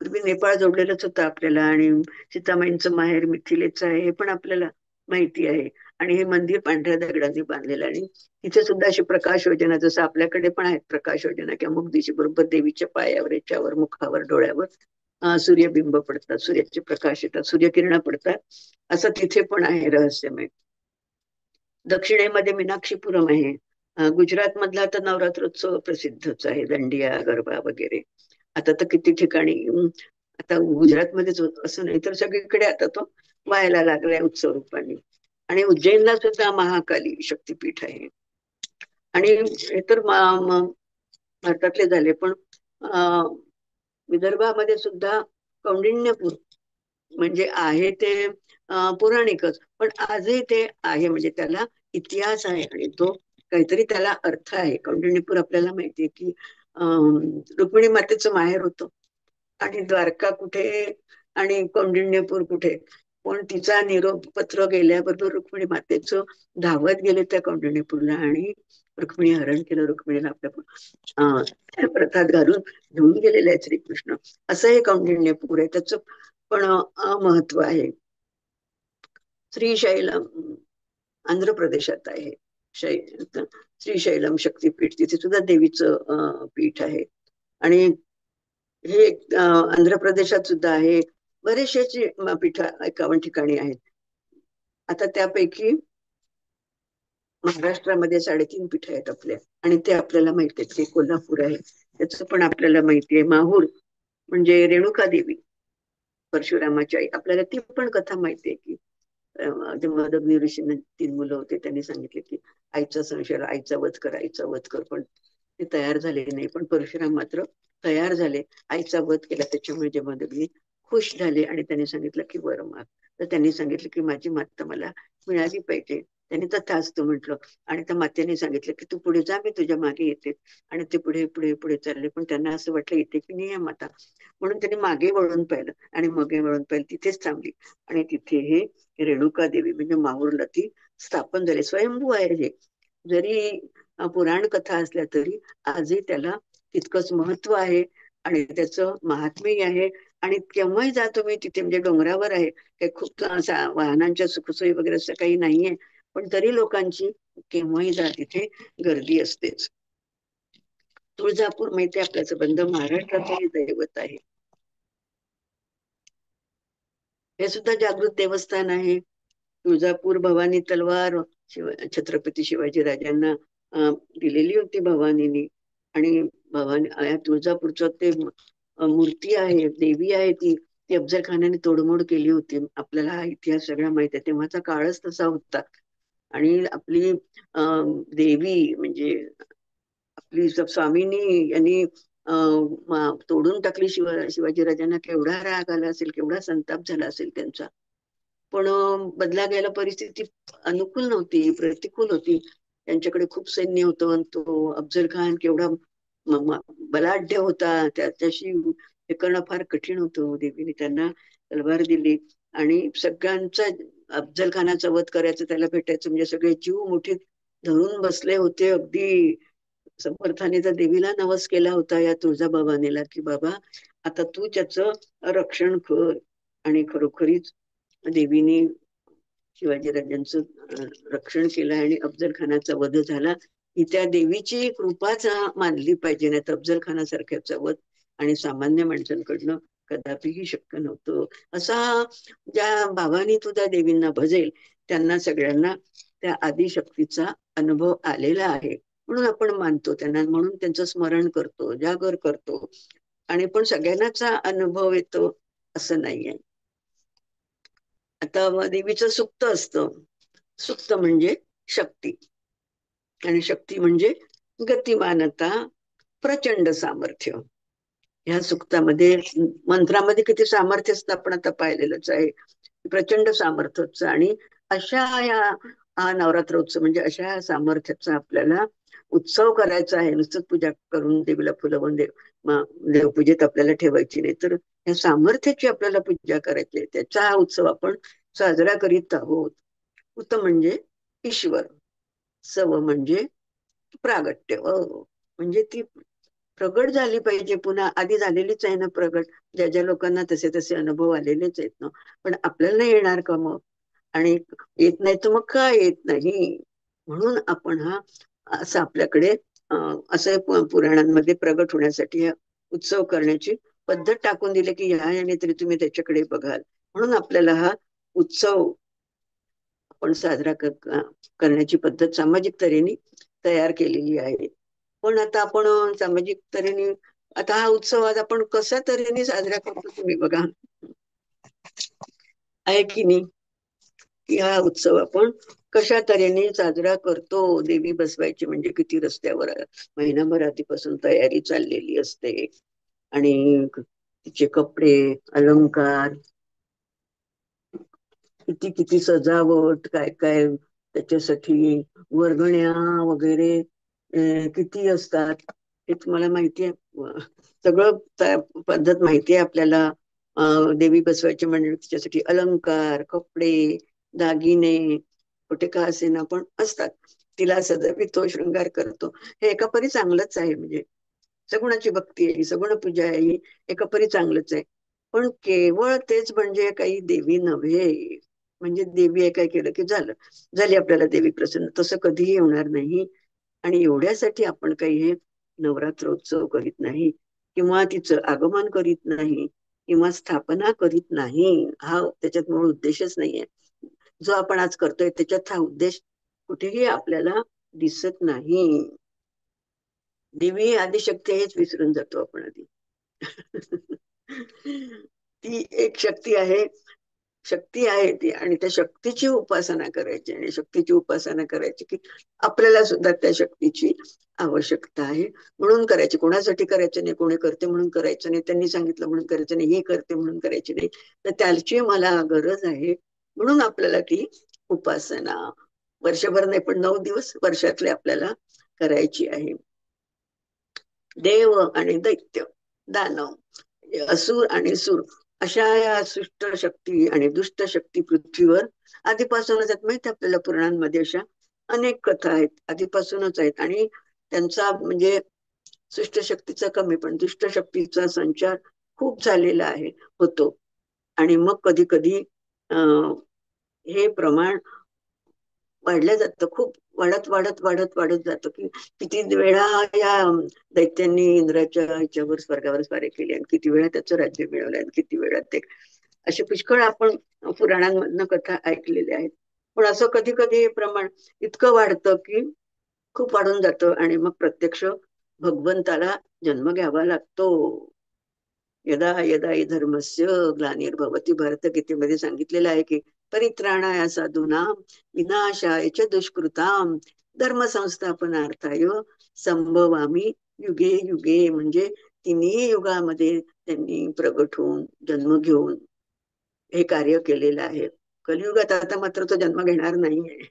पूर्वी नेपाळ जोडलेलंच होतं आपल्याला, आणि सीतामाईंचं माहेर मिथिलेचं आहे हे पण आपल्याला माहिती आहे. आणि हे मंदिर पांढऱ्या दगडांनी बांधलेलं. आणि तिथे सुद्धा अशी प्रकाश योजना जसं आपल्याकडे पण आहेत प्रकाश योजना, किंवा अमुक दिवशी बरोबर देवीच्या पायावर, याच्यावर, मुखावर, डोळ्यावर सूर्यबिंब पडतात, सूर्याचे प्रकाश येतात, सूर्यकिरण पडतात. असं तिथे पण आहे रहस्यमय. दक्षिणेमध्ये मीनाक्षीपुरम आहे. गुजरात मधला तर नवरात्रोत्सव प्रसिद्धच आहे, दांडिया, गरबा वगैरे. आता तर किती ठिकाणी आता गुजरातमध्येच असं नाही तर सगळीकडे आता तो व्हायला लागलाय उत्सव रूपाने. आणि उज्जैनला सुद्धा महाकाली शक्तीपीठ आहे. आणि हे तर भारतातले झाले, पण विदर्भामध्ये सुद्धा कौंडिण्यपूर म्हणजे आहे ते पौराणिकच, पण आजही ते आहे, म्हणजे त्याला इतिहास आहे आणि तो काहीतरी त्याला अर्थ आहे. कौंडिण्यपूर आपल्याला माहितीये की रुक्मिणी मातेचं माहेर होतं, आणि द्वारका कुठे आणि कौंडिण्यपूर कुठे. पण तिचा निरोप पत्र गेल्याबरोबर रुक्मिणी मातेचं धावत गेले त्या कौंडिण्यपूरला, आणि रुक्मिणी हरण केलं. रुक्मिणीला आपल्या प्रथात घालून घेऊन गेलेले आहेत श्रीकृष्ण. असं हे कौंडिण्यपूर आहे, त्याचं पण महत्व आहे. श्रीशैलम आंध्र प्रदेशात आहे. शै श्रीशैलम शक्तीपीठ, तिथे सुद्धा देवीचं पीठ आहे. आणि हे आंध्र प्रदेशात सुद्धा आहे. बरेचसे पीठ 51 ठिकाणी आहेत. आता त्यापैकी महाराष्ट्रामध्ये 3.5 पीठ आहेत आपल्या, आणि ते आपल्याला माहिती आहे. ते कोल्हापूर आहे, त्याचं पण आपल्याला माहिती आहे. माहूर म्हणजे रेणुका देवी, परशुरामाची आई, आपल्याला ती पण कथा माहिती आहे की जेव्हा दगनी ऋषींना 3 मुलं होते, त्यांनी सांगितले की आईचा संशय, आईचा वध कर, आईचा वध कर, पण ते तयार झाले नाही. पण परशुराम मात्र तयार झाले, आईचा वध केला. त्याच्यामुळे जेव्हा दगनी खुश झाले आणि त्यांनी सांगितलं की वर माग, तर त्यांनी सांगितलं की माझी माता मला मिळाली पाहिजे. त्यांनी तथास्तु म्हटलं, आणि त्या मातेने सांगितलं की तू पुढे जा, मी तुझ्या मागे येते. आणि ते पुढे पुढे पुढे चालले, पण त्यांना असं वाटलं इथे की नाही आहे माता, म्हणून त्यांनी मागे वळून पाहिलं, आणि मागे वळून पाहिलं, तिथेच थांबली. आणि तिथे हे रेणुका देवी म्हणजे माहूरला ती स्थापन झाली. स्वयंभू आहे हे. जरी पुराण कथा असल्या तरी आजही त्याला तितकंच महत्व आहे, आणि त्याचं महात्म्य आहे. आणि केव्हाही जा तुम्ही तिथे, म्हणजे डोंगरावर आहे, काही खूप वाहनांच्या सुखसोयी वगैरे असं काही नाहीये, पण तरी लोकांची केव्हाही जा तिथे गर्दी असतेच. तुळजापूर माहिती आपल्या संबंध महाराष्ट्राचं दैवत आहे. हे सुद्धा जागृत देवस्थान आहे. तुळजापूर भवानी तलवार छत्रपती शिवाजी राजांना दिलेली होती भवानीने. आणि भवानी तुळजापूरचं ते मूर्ती आहे, देवी आहे, ती ती अफजल खानाने तोडमोड केली होती. आपल्याला हा इतिहास सगळा माहित आहे, तेव्हाचा काळच तसा होता. आणि आपली देवी म्हणजे आपली स्वामीनी यांनी तोडून टाकली. शिवाजी राजांना केवढा राग आला असेल, केवढा संताप झाला असेल त्यांचा. पण बदला घ्यायला परिस्थिती अनुकूल नव्हती, प्रतिकूल होती. त्यांच्याकडे खूप सैन्य होतं, आणि तो अफजल खान केवढा बलाढ्य होता, त्याच्याशी हे करणं फार कठीण होतं. देवीने त्यांना तलवार दिली, आणि सगळ्यांचा अफजल खानाचा वध करायचं, त्याला भेटायचं, म्हणजे सगळे जीव मुठीत धरून बसले होते. अगदी समर्थाने तर देवीला नवस केला होता या तुळजाभवानीला की बाबा आता तू त्याचं रक्षण कर. आणि खरोखरीच देवीने शिवाजीराजांचं रक्षण केलं, आणि अफजल खानाचा वध झाला. ही त्या देवीची कृपाच मानली पाहिजे, नाही तर अफजल खानासारख्याचा वध आणि सामान्य माणसांकडनं कदापिही शक्य नव्हतं. असा ज्या भावानी तू त्या देवींना भजेल त्यांना सगळ्यांना त्या आदिशक्तीचा अनुभव आलेला आहे, म्हणून आपण मानतो त्यांना, म्हणून त्यांचं स्मरण करतो, जागर करतो. आणि पण सगळ्यांनाचा अनुभव येतो असं नाहीये. आता देवीचं सुप्त असतं. सुप्त म्हणजे शक्ती, आणि शक्ती म्हणजे गतिमानता, प्रचंड सामर्थ्य. ह्या सुक्तामध्ये मंत्रामध्ये किती सामर्थ्य असतं आपण आता पाहिलेलंच आहे. प्रचंड सामर्थ्याचं, आणि अशा या हा नवरात्र उत्सव म्हणजे अशा या सामर्थ्याचा आपल्याला उत्सव करायचा आहे. नुसतं पूजा करून देवीला फुलं वाहून देवपूजेत आपल्याला ठेवायची नाही, तर या सामर्थ्याची आपल्याला पूजा करायची आहे. त्याचा हा उत्सव आपण साजरा करीत आहोत. उत म्हणजे ईश्वर, सव म्हणजे प्रागट्य, म्हणजे ती प्रगट झाली पाहिजे पुन्हा. आधी झालेलीच आहे ना प्रगट, ज्या ज्या लोकांना तसे तसे अनुभव आलेलेच आहेत ना. पण आपल्याला नाही येणार का मग? आणि येत नाही तर मग काय येत नाही, म्हणून आपण हा असं आपल्याकडे असं पुराणांमध्ये प्रगट होण्यासाठी हा उत्सव करण्याची पद्धत टाकून दिली की ह्या याने तरी तुम्ही त्याच्याकडे बघाल. म्हणून आपल्याला हा उत्सव आपण साजरा करण्याची पद्धत सामाजिक तऱ्हेने तयार केलेली आहे. पण आता आपण सामाजिक तऱ्हेने आता हा उत्सव आज आपण कशा तऱ्हेने साजरा करतो तुम्ही बघा, आहे की नाही. की हा उत्सव आपण कशा तऱ्हेने साजरा करतो. देवी बसवायची म्हणजे किती रस्त्यावर महिनाभर आधीपासून तयारी चाललेली असते. आणि तिचे कपडे, अलंकार, किती किती सजावट, काय काय त्याच्यासाठी वर्गण्या वगैरे किती असतात हे तुम्हाला माहिती आहे. सगळं पद्धत माहिती आहे आपल्याला. देवी बसवायची म्हणजे तिच्यासाठी अलंकार, कपडे, दागिने, कुठे का असेना पण असतात. तिला सजवितो, शृंगार करतो. हे एका परी चांगलंच आहे. म्हणजे सगुणाची भक्ती आहे, सगुण पूजा आहे, ही एका परी चांगलंच आहे. पण केवळ तेच म्हणजे काही देवी नव्हे. म्हणजे देवी आहे काय केलं की झालं, झाली आपल्याला देवी प्रसन्न, तसं कधीही होणार नाही. आणि एवढ्यासाठी आपण काही हे नवरात्रोत्सव करीत नाही, किंवा तिचं आगमन करीत नाही, किंवा स्थापना करीत नाही. हा त्याच्यात मूळ उद्देशच नाहीये. जो आपण आज करतोय त्याच्यात हा उद्देश कुठेही आपल्याला दिसत नाही. देवी आदिशक्ती हेच विसरून जातो आपण आधी. ती एक शक्ती आहे. शक्ती आहे ती, आणि त्या शक्तीची उपासना करायची. आणि शक्तीची उपासना करायची की आपल्याला सुद्धा त्या शक्तीची आवश्यकता आहे, म्हणून करायची. कोणासाठी करायचं नाही, कोणी करते म्हणून करायचं नाही, त्यांनी सांगितलं म्हणून करायचं नाही, हे करते म्हणून करायची नाही. तर त्याची मला गरज आहे, म्हणून आपल्याला ती उपासना वर्षभर नाही पण 9 दिवस वर्षातले आपल्याला करायची आहे. देव आणि दैत्य, दानव, असुर आणि सुर, अशा या सृष्ट शक्ती आणि दुष्ट शक्ती पृथ्वीवर आधीपासूनच आहेत. माहिती आपल्याला पुराणांमध्ये अशा अनेक कथा आहेत, आधीपासूनच आहेत. आणि त्यांचा म्हणजे सृष्ट शक्तीचा कमी पण दुष्ट शक्तीचा संचार खूप झालेला आहे, होतो. आणि मग कधी कधी हे प्रमाण वाढलं जातं, खूप वाढत वाढत वाढत वाढत जातं. की किती वेळा या दैत्यांनी इंद्राच्या ह्याच्यावर स्वर्गावर स्वारी केली, आणि किती वेळा त्याचं राज्य मिळवलं, आणि किती वेळा ते असे पुष्कळ आपण पुराणांमधनं कथा ऐकलेल्या आहेत. पण असं कधी कधी हे प्रमाण इतकं वाढतं की खूप वाढून जातं, आणि मग प्रत्यक्ष भगवंताला जन्म घ्यावा लागतो. यदा यदा हि धर्मस्य ग्लानिर्भवती, भरतगीतेमध्ये सांगितलेलं आहे की परित्राणाय साधूनां विनाशाय च दुष्कृतां धर्म संस्थापनार्थाय संभवामी युगे युगे. म्हणजे तिन्ही युगामध्ये त्यांनी प्रगट होऊन जन्म घेऊन हे कार्य केलेलं आहे. कलियुगात आता मात्र तो जन्म घेणार नाहीये,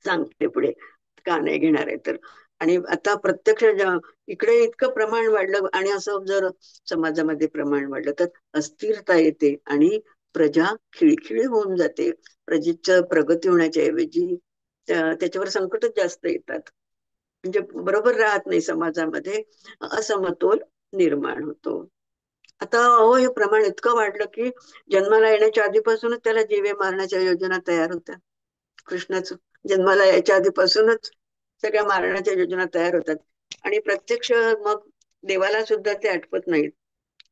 सांगते पुढे का नाही घेणार आहे तर. आणि आता प्रत्यक्ष इकडे इतकं प्रमाण वाढलं, आणि असं जर समाजामध्ये प्रमाण वाढलं तर अस्थिरता येते, आणि प्रजा खिळखिळी होऊन जाते. प्रजेचं प्रगती होण्याच्या ऐवजी त्याच्यावर संकटच जास्त येतात. म्हणजे बरोबर राहत नाही समाजामध्ये, असमतोल निर्माण होतो. आता अहो हे प्रमाण इतकं वाढलं की जन्माला येण्याच्या आधीपासूनच त्याला जीवे मारण्याच्या योजना तयार होत्या. कृष्णाचं जन्माला यायच्या आधीपासूनच सगळ्या मारण्याच्या योजना तयार होतात. आणि प्रत्यक्ष मग देवाला सुद्धा ते आठवत नाहीत.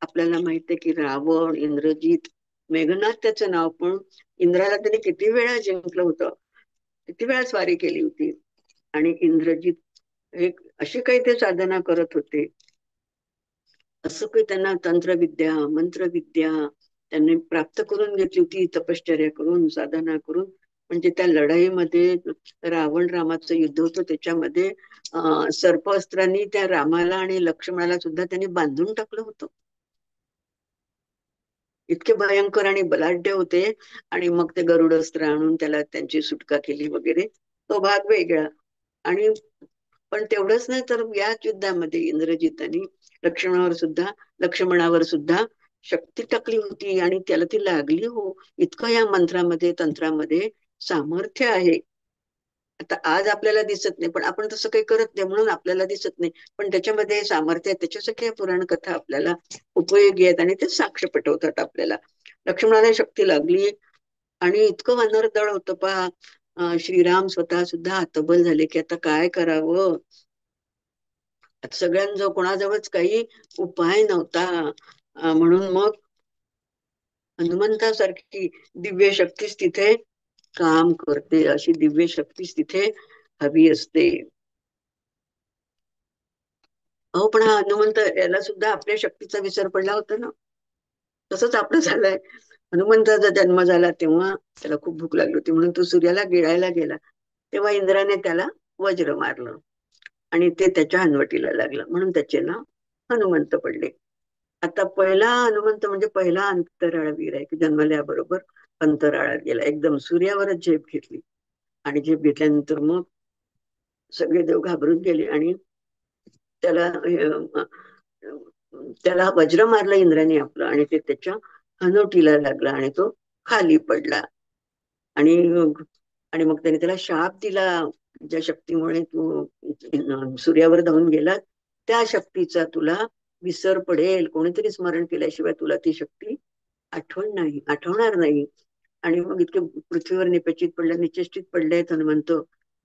आपल्याला माहित आहे की रावण, इंद्रजित, मेघनाथ त्याचं नाव, पण इंद्राला त्यांनी किती वेळा जिंकलं होतं, किती वेळा स्वारी केली होती. आणि इंद्रजित एक अशी काही ते साधना करत होते, असं काही त्यांना तंत्रविद्या, मंत्रविद्या त्यांनी प्राप्त करून घेतली होती, तपश्चर्या करून, साधना करून. म्हणजे त्या लढाईमध्ये रावण रामाचं युद्ध होतं, त्याच्यामध्ये सर्पअस्त्रांनी त्या रामाला आणि लक्ष्मणाला सुद्धा त्यांनी बांधून टाकलं होतं. इतके भयंकर आणि बलाढ्य होते. आणि मग ते गरुड अस्त्र आणून त्याला त्यांची सुटका केली वगैरे, तो भाग वेगळा. आणि पण तेवढंच नाही तर याच युद्धामध्ये इंद्रजितांनी लक्ष्मणावर सुद्धा शक्ती टाकली होती, आणि त्याला ती लागली हो. इतकं या मंत्रामध्ये, तंत्रामध्ये सामर्थ्य आहे. आता आज आपल्याला दिसत नाही, पण आपण तसं काही करत नाही म्हणून आपल्याला दिसत नाही. पण त्याच्यामध्ये सामर्थ्य आहे, त्याच्यासाठी या पुराण कथा आपल्याला उपयोगी आहेत, आणि ते साक्ष पटवतात आपल्याला. लक्ष्मणाला शक्ती लागली, आणि इतकं वानरदळ होतं पहा. श्रीराम स्वतः सुद्धा हतबल झाले की आता काय करावं. आता सगळ्यांजवळ कोणाजवळच काही उपाय नव्हता. म्हणून मग हनुमंतासारखी दिव्य शक्तीच तिथे काम करते, अशी दिव्य शक्तीच तिथे हवी असते. अहो पण हा हनुमंत याला सुद्धा आपल्या शक्तीचा विसर पडला होता ना. तसंच आपलं झालंय. हनुमंताचा जन्म झाला तेव्हा त्याला खूप भूक लागली होती, म्हणून तो सूर्याला गिळायला गेला. तेव्हा इंद्राने त्याला वज्र मारलं आणि ते त्याच्या हनवटीला लागलं, म्हणून त्याचे नाव हनुमंत पडले. आता पहिला हनुमंत म्हणजे पहिला अंतराळवीर आहे की जन्मल्याबरोबर अंतराळात गेला. एकदम सूर्यावरच झेप घेतली आणि झेप घेतल्यानंतर मग सगळे देव घाबरून गेले आणि त्याला त्याला वज्र मारलं इंद्राने आपलं आणि ते त्याच्या हनवटीला लागलं आणि तो खाली पडला. आणि आणि मग त्याने त्याला शाप दिला, ज्या शक्तीमुळे तू सूर्यावर धावून गेला त्या शक्तीचा तुला विसर पडेल, कोणीतरी स्मरण केल्याशिवाय तुला ती शक्ती आठवणार नाही. आणि मग इतके पृथ्वीवर निपचित पडले, निचेष्टित पडले हनुमंत.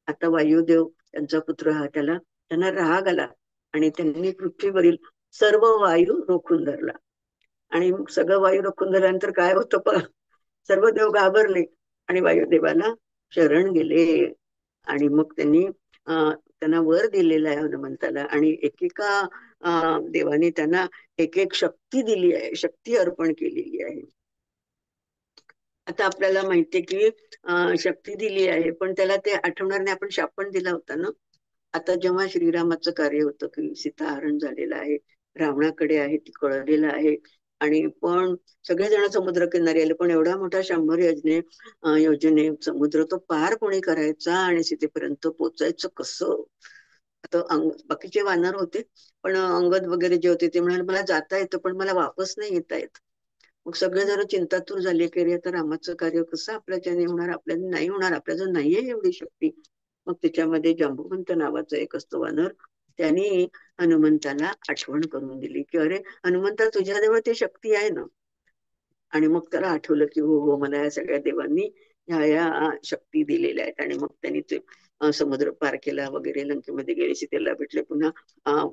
आता वायुदेव त्यांचा पुत्र हा त्यांना राग आला आणि त्यांनी पृथ्वीवरील सर्व वायू रोखून धरला. आणि मग सगळं वायू रोखून धरल्यानंतर काय होतं पहा, सर्व देव घाबरले आणि वायुदेवाला शरण गेले. आणि मग त्यांना वर दिलेला आहे हनुमंताला, आणि एकेका देवाने त्यांना एक एक शक्ती दिली आहे, शक्ती अर्पण केलेली आहे. आता आपल्याला माहितीये की शक्ती दिली आहे, पण त्याला ते आठवणार नाही. आपण शाप पण दिला होता ना. आता जेव्हा श्रीरामाचं कार्य होतं की सीताहरण झालेलं आहे, रावणाकडे आहे, ती कळलेलं आहे, आणि पण सगळेजण समुद्रकिनारी आले, पण एवढा मोठा 100 योजने समुद्र तो पार कोणी करायचा आणि सीतेपर्यंत पोचायचं कसं? आता बाकीचे वानर होते, पण अंगद वगैरे जे होते ते म्हणाले मला जाता येतं पण मला वापस नाही येता येत. मग सगळेजण चिंतातूर झाले की अरे आता रामाचं कार्य कसं आपल्याच्याने होणार, आपल्याला नाही होणार, आपल्याजवळ नाहीये एवढी शक्ती. मग त्याच्यामध्ये जांबुवंत नावाचा एक असतो वानर, त्यांनी हनुमंताला आठवण करून दिली की अरे हनुमंता तुझ्याजवळ ती शक्ती आहे ना. आणि मग त्याला आठवलं की हो हो, मला या सगळ्या देवांनी ह्या या शक्ती दिलेल्या आहेत. आणि मग त्यांनी ते समुद्र पार केला वगैरे, लंकेमध्ये गेले, सीतेला भेटले, पुन्हा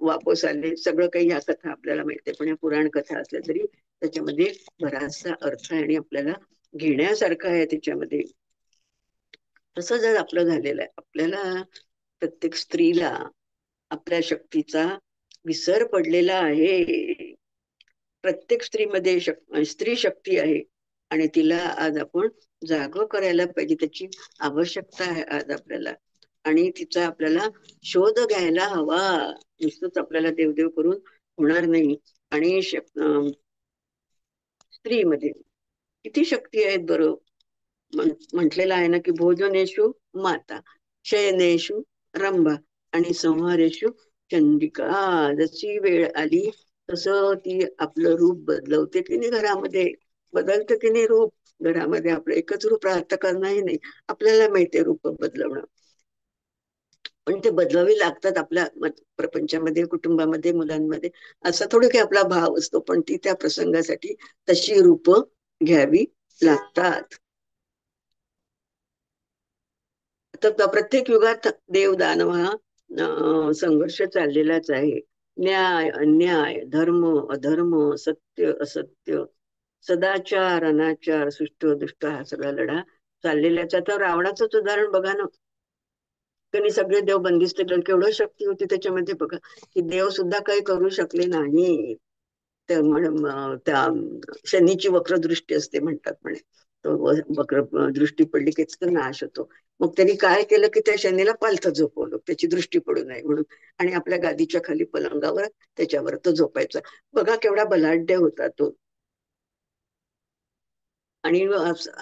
वापस आले. सगळं काही ह्या कथा आपल्याला माहितीये, पण या पुराण कथा असल्या तरी त्याच्यामध्ये बराचसा अर्थ आहे आणि आपल्याला घेण्यासारखं आहे त्याच्यामध्ये. तसं जर आपलं झालेलं आहे, आपल्याला प्रत्येक स्त्रीला आपल्या शक्तीचा विसर पडलेला आहे. प्रत्येक स्त्रीमध्ये स्त्री शक्ती आहे आणि तिला आज आपण जाग करायला पाहिजे, त्याची आवश्यकता आहे आज आपल्याला. आणि तिचा आपल्याला शोध घ्यायला हवा. नुसतंच आपल्याला देवदेव करून होणार नाही. आणि स्त्रीमध्ये किती शक्ती आहेत बरं. म्हटलेलं आहे ना की भोजनेशु माता, शयनेशु रंभा आणि संहारेशु चंडिका. जशी वेळ आली तसं ती आपलं रूप बदलवते की नाही, घरामध्ये बदलतं की नाही रूप. घरामध्ये आपलं एकच रूप राहतं करणंही नाही, आपल्याला माहितीये रूप बदलवणं, पण ते बदलावी लागतात आपल्या प्रपंचामध्ये, कुटुंबामध्ये, मुलांमध्ये. असा थोडं की आपला भाव असतो, पण ती त्या प्रसंगासाठी तशी रूप घ्यावी लागतात. तर प्रत्येक युगात देव दानव हा संघर्ष चाललेलाच आहे. न्याय अन्याय, धर्म अधर्म, सत्य असत्य, सदाचार अनाचार, सुष्ट दुष्ट, हा सगळा लढा चाललेलाच. आता रावणाचंच उदाहरण बघा ना. त्यांनी सगळे देव बंदिस्त केले, केवढं शक्ती होती त्याच्यामध्ये बघा, की देव सुद्धा काही करू शकले नाही. त्या शनीची वक्रदृष्टी असते म्हणतात म्हणे, तो वक्र दृष्टी पडली की त्याचा नाश होतो. मग त्यांनी काय केलं की त्या शनीला पालथ झोपवलं, त्याची दृष्टी पडू नये म्हणून, आणि आपल्या गादीच्या खाली पलंगावर त्याच्यावर तो झोपायचा. बघा केवढा बलाढ्य होता तो. आणि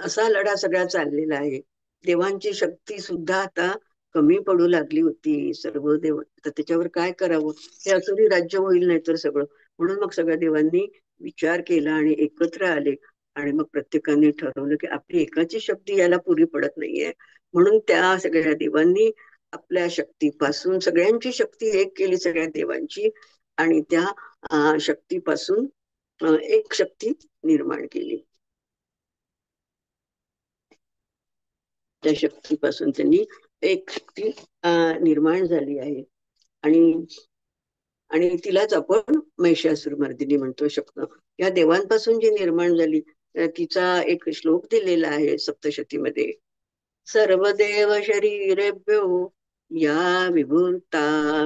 असा लढा सगळा चाललेला आहे. देवांची शक्ती सुद्धा आता कमी पडू लागली होती. सर्व देव तर त्याच्यावर काय करावं, हे असुरी राज्य होईल नाही तर सगळं. म्हणून मग सगळ्या देवांनी विचार केला आणि एकत्र आले. आणि मग प्रत्येकाने ठरवलं की आपली एकाची शक्ती याला पुरी पडत नाहीये, म्हणून त्या सगळ्या देवांनी आपल्या शक्तीपासून सगळ्यांची शक्ती एक केली, सगळ्या देवांची, आणि त्या शक्तीपासून एक शक्ती निर्माण केली. त्या शक्तीपासून त्यांनी एक शक्ती निर्माण झाली आहे. आणि आणि तिलाच आपण महिषासुरमर्दिनी म्हणतो. शक्त या देवांपासून जी निर्माण झाली, तिचा एक श्लोक दिलेला आहे सप्तशतीमध्ये. सर्वदेव शरीरेभ्यो या विभूता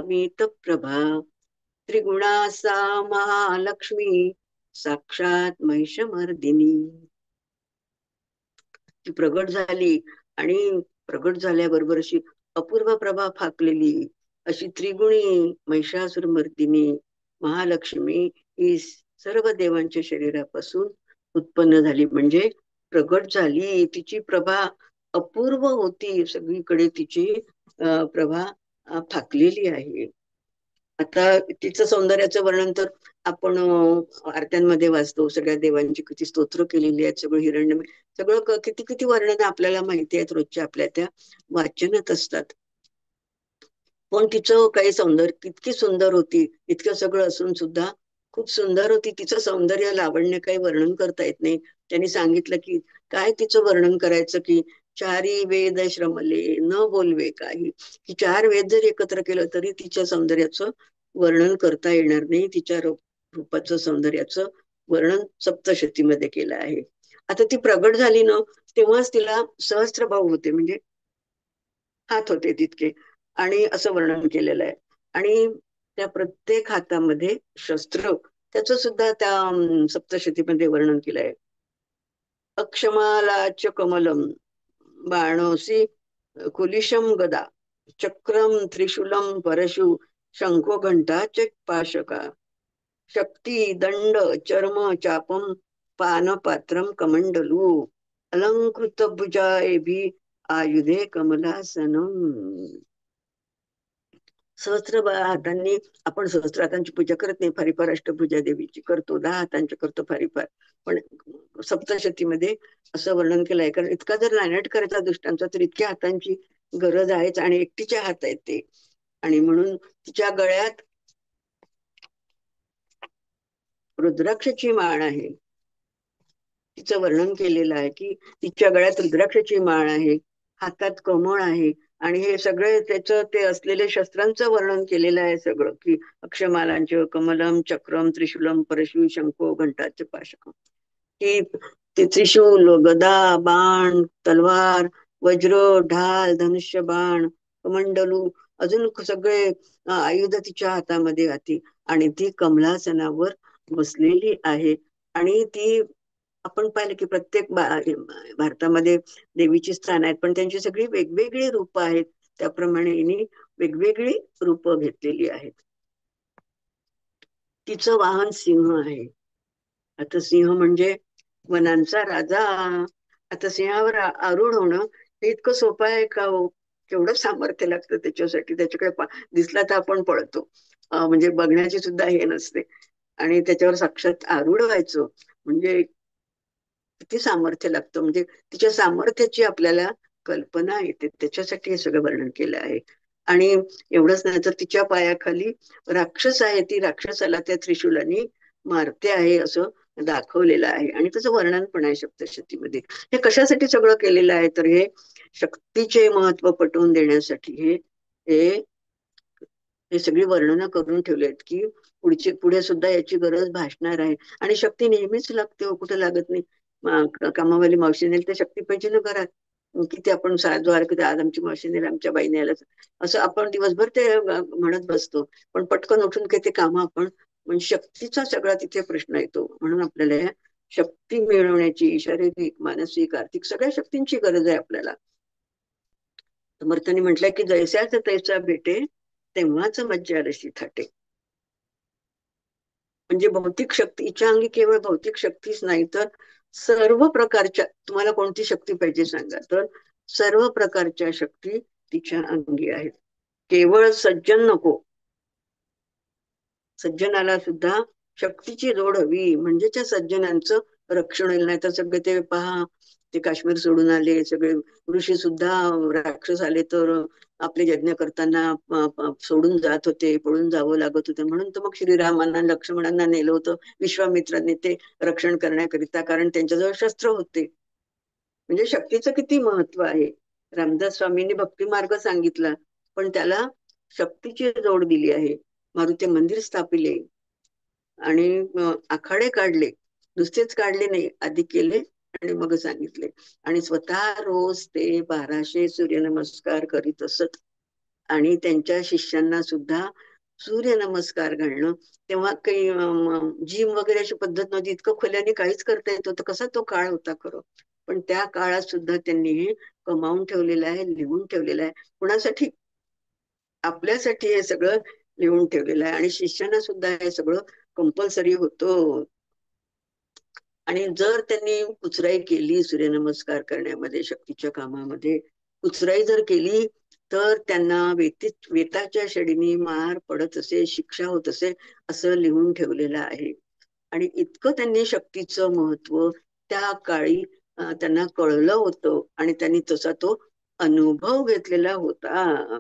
प्रभा, त्रिगुणा सा महालक्ष्मी, साक्षात महिषमर्दिनी. ती प्रगट झाली आणि प्रगट झाल्याबरोबर अशी अपूर्व प्रभा फाकलेली अशी त्रिगुणी महिषासुरमर्दिनी महालक्ष्मी ही सर्व देवांच्या शरीरापासून उत्पन्न झाली. म्हणजे प्रगट झाली, तिची प्रभा अपूर्व होती, सगळीकडे तिची प्रभा फाकलेली आहे. आता तिचं सौंदर्याचं वर्णन तर आपण आरत्यांमध्ये वाचतो, सगळ्या देवांची किती स्तोत्र केलेली आहेत, सगळं हिरण्य सगळं किती किती वर्णन आपल्याला माहिती आहेत, रोजच्या आपल्या त्या वाचनात असतात. पण तिचं काही सौंदर्य इतकी सुंदर होती, इतकं सगळं असून सुद्धा खूप सुंदर होती. तिचं सौंदर्य लावण्य काही वर्णन करता येत नाही. त्यांनी सांगितलं की काय तिचं वर्णन करायचं, की चारी वेद श्रमले न बोलवे काही, की चार वेद जर एकत्र केलं तरी तिच्या सौंदर्याचं वर्णन करता येणार नाही. तिच्या रूपाचं सौंदर्याचं वर्णन सप्तशतीमध्ये केलं आहे. आता ती प्रगट झाली ना, तेव्हाच तिला सहस्त्रभाव होते, म्हणजे हात होते तितके, आणि असं वर्णन केलेलं आहे. आणि त्या प्रत्येक हातामध्ये शस्त्र, त्याच सुद्धा त्या सप्तशतीमध्ये वर्णन केलं आहे. अक्षमालाच कमलम बाणोसी कुलिशम गदा चक्रम त्रिशूलम परशु शंखो घंटा पाशका शक्ती दंड चर्म चापम पानपात्रम कमंडलू अलंकृत भुजाएभी आयुधे कमलासनम. सहस्त्र हातांनी, आपण सहस्त्र हातांची पूजा करत नाही, फारीफार अष्टभुजा देवीची करतो, 10 हातांची करतो फारीफार. पण सप्तशतीमध्ये असं वर्णन केलंय, कारण इतका जर नायनाट करायचा दुष्टांचा तर इतक्या हातांची गरज आहेच, आणि एकटीच्या हात आहेत ते. आणि म्हणून तिच्या गळ्यात रुद्राक्षाची माळ आहे. तिचं वर्णन केलेलं आहे की तिच्या गळ्यात रुद्राक्षाची माळ आहे, हातात कमळ आहे, आणि हे सगळे त्याचं ते असलेले शस्त्रांचं वर्णन केलेलं आहे सगळं, की अक्षमालांच कमलम चक्रम त्रिशूलम परशु शंखो घंटाच पाशकम, की ते त्रिशूल गदा बाण तलवार वज्र ढाल धनुष्य बाण कमंडलू अजून सगळे आयुध तिच्या हातामध्ये होती, आणि ती कमलासनावर बसलेली आहे. आणि ती आपण पाहिलं की प्रत्येक भारतामध्ये देवीची स्थान आहेत, पण त्यांची सगळी वेगवेगळी रूप आहेत. त्याप्रमाणे हिने वेगवेगळी रूप घेतलेली आहेत. तिचं वाहन सिंह आहे. आता सिंह म्हणजे वनांचा राजा. आता सिंहावर आरूढ होणं हे इतकं सोपं आहे का हो? केवढं सामर्थ्य लागतं त्याच्यासाठी. त्याच्याकडे दिसला तर आपण पळतो, म्हणजे बघण्याची सुद्धा हे नसते, आणि त्याच्यावर साक्षात आरूढ व्हायचं म्हणजे किती सामर्थ्य लागतं. म्हणजे तिच्या सामर्थ्याची आपल्याला कल्पना येते, त्याच्यासाठी हे सगळं वर्णन केलं आहे. आणि एवढंच नाही तर तिच्या पायाखाली राक्षस आहे, ती राक्षसाला त्या त्रिशूलाने मारते आहे असं दाखवलेलं आहे, आणि त्याचं वर्णन पण आहे सप्तशतीमध्ये. हे कशासाठी सगळं केलेलं आहे, तर हे शक्तीचे महत्व पटवून देण्यासाठी हे हे हे सगळी वर्णनं करून ठेवली आहेत, की पुढे सुद्धा याची गरज भासणार आहे. आणि शक्ती नेहमीच लागते हो, कुठे लागत नाही. कामावाली मावशी नेल तर शक्ती पाहिजे ना घरात. किती आपण साजवार किती आज आमची मावशी नेल, आमच्या बाईने आलं, असं आपण दिवसभर ते म्हणत बसतो. पण पटकन उठून काही ते काम आपण, म्हणजे शक्तीचा सगळा तिथे प्रश्न येतो. म्हणून आपल्याला ह्या शक्ती मिळवण्याची शारीरिक मानसिक आर्थिक सगळ्या शक्तींची गरज आहे आपल्याला. समर्थांनी म्हटलंय की जैसाच तैसा भेटे तेव्हाच मज्जा रशी थाटे. म्हणजे भौतिक शक्ती हिच्या अंगी केवळ भौतिक शक्तीच नाही, तर सर्व प्रकारच्या, तुम्हाला कोणती शक्ती पाहिजे सांगा, तर सर्व प्रकारच्या शक्ती तिच्या अंगी आहेत. केवळ सज्जन नको, सज्जनाला सुद्धा शक्तीची जोड हवी, म्हणजे त्या सज्जनांचं रक्षण होईल. नाही तर सगळे ते पहा, ते काश्मीर सोडून आले सगळे ऋषी सुद्धा, राक्षस आले तर आपले यज्ञ करताना सोडून जात होते, पळून जावं लागत होतं. म्हणून तर मग श्रीरामांना लक्ष्मणांना नेलं होतं विश्वामित्रांनी ते रक्षण करण्याकरिता, कारण त्यांच्याजवळ शस्त्र होते. म्हणजे शक्तीचं किती महत्व आहे. रामदास स्वामींनी भक्ती मार्ग सांगितला, पण त्याला शक्तीची जोड दिली आहे. मारुती मंदिर स्थापिले आणि आखाडे काढले, नुसतेच काढले नाही, आधी केले आणि मग सांगितले. आणि स्वतः रोज ते 1200 सूर्यनमस्कार करीत असत, आणि त्यांच्या शिष्यांना सुद्धा सूर्यनमस्कार घालणं. तेव्हा काही जिम वगैरे अशी पद्धत नव्हती, इतकं खोल्याने काहीच करता येत होतं. कसा तो काळ होता खरं. पण त्या काळात सुद्धा त्यांनी हे कमावून ठेवलेलं आहे, लिहून ठेवलेलं आहे. कुणासाठी? आपल्यासाठी हे सगळं लिहून ठेवलेलं आहे. आणि शिष्यांना सुद्धा हे सगळं कंपल्सरी होतं. आणि जर त्यांनी कुचराई केली सूर्यनमस्कार करण्यामध्ये, शक्तीच्या कामामध्ये कुचराई जर केली, तर त्यांना वेताच्या शेडीने मार पडत असे, शिक्षा होत असे, असं लिहून ठेवलेलं आहे. आणि इतकं त्यांनी शक्तीचं महत्व त्या काळी त्यांना कळलं होतं आणि त्यांनी तसा तो अनुभव घेतलेला होता.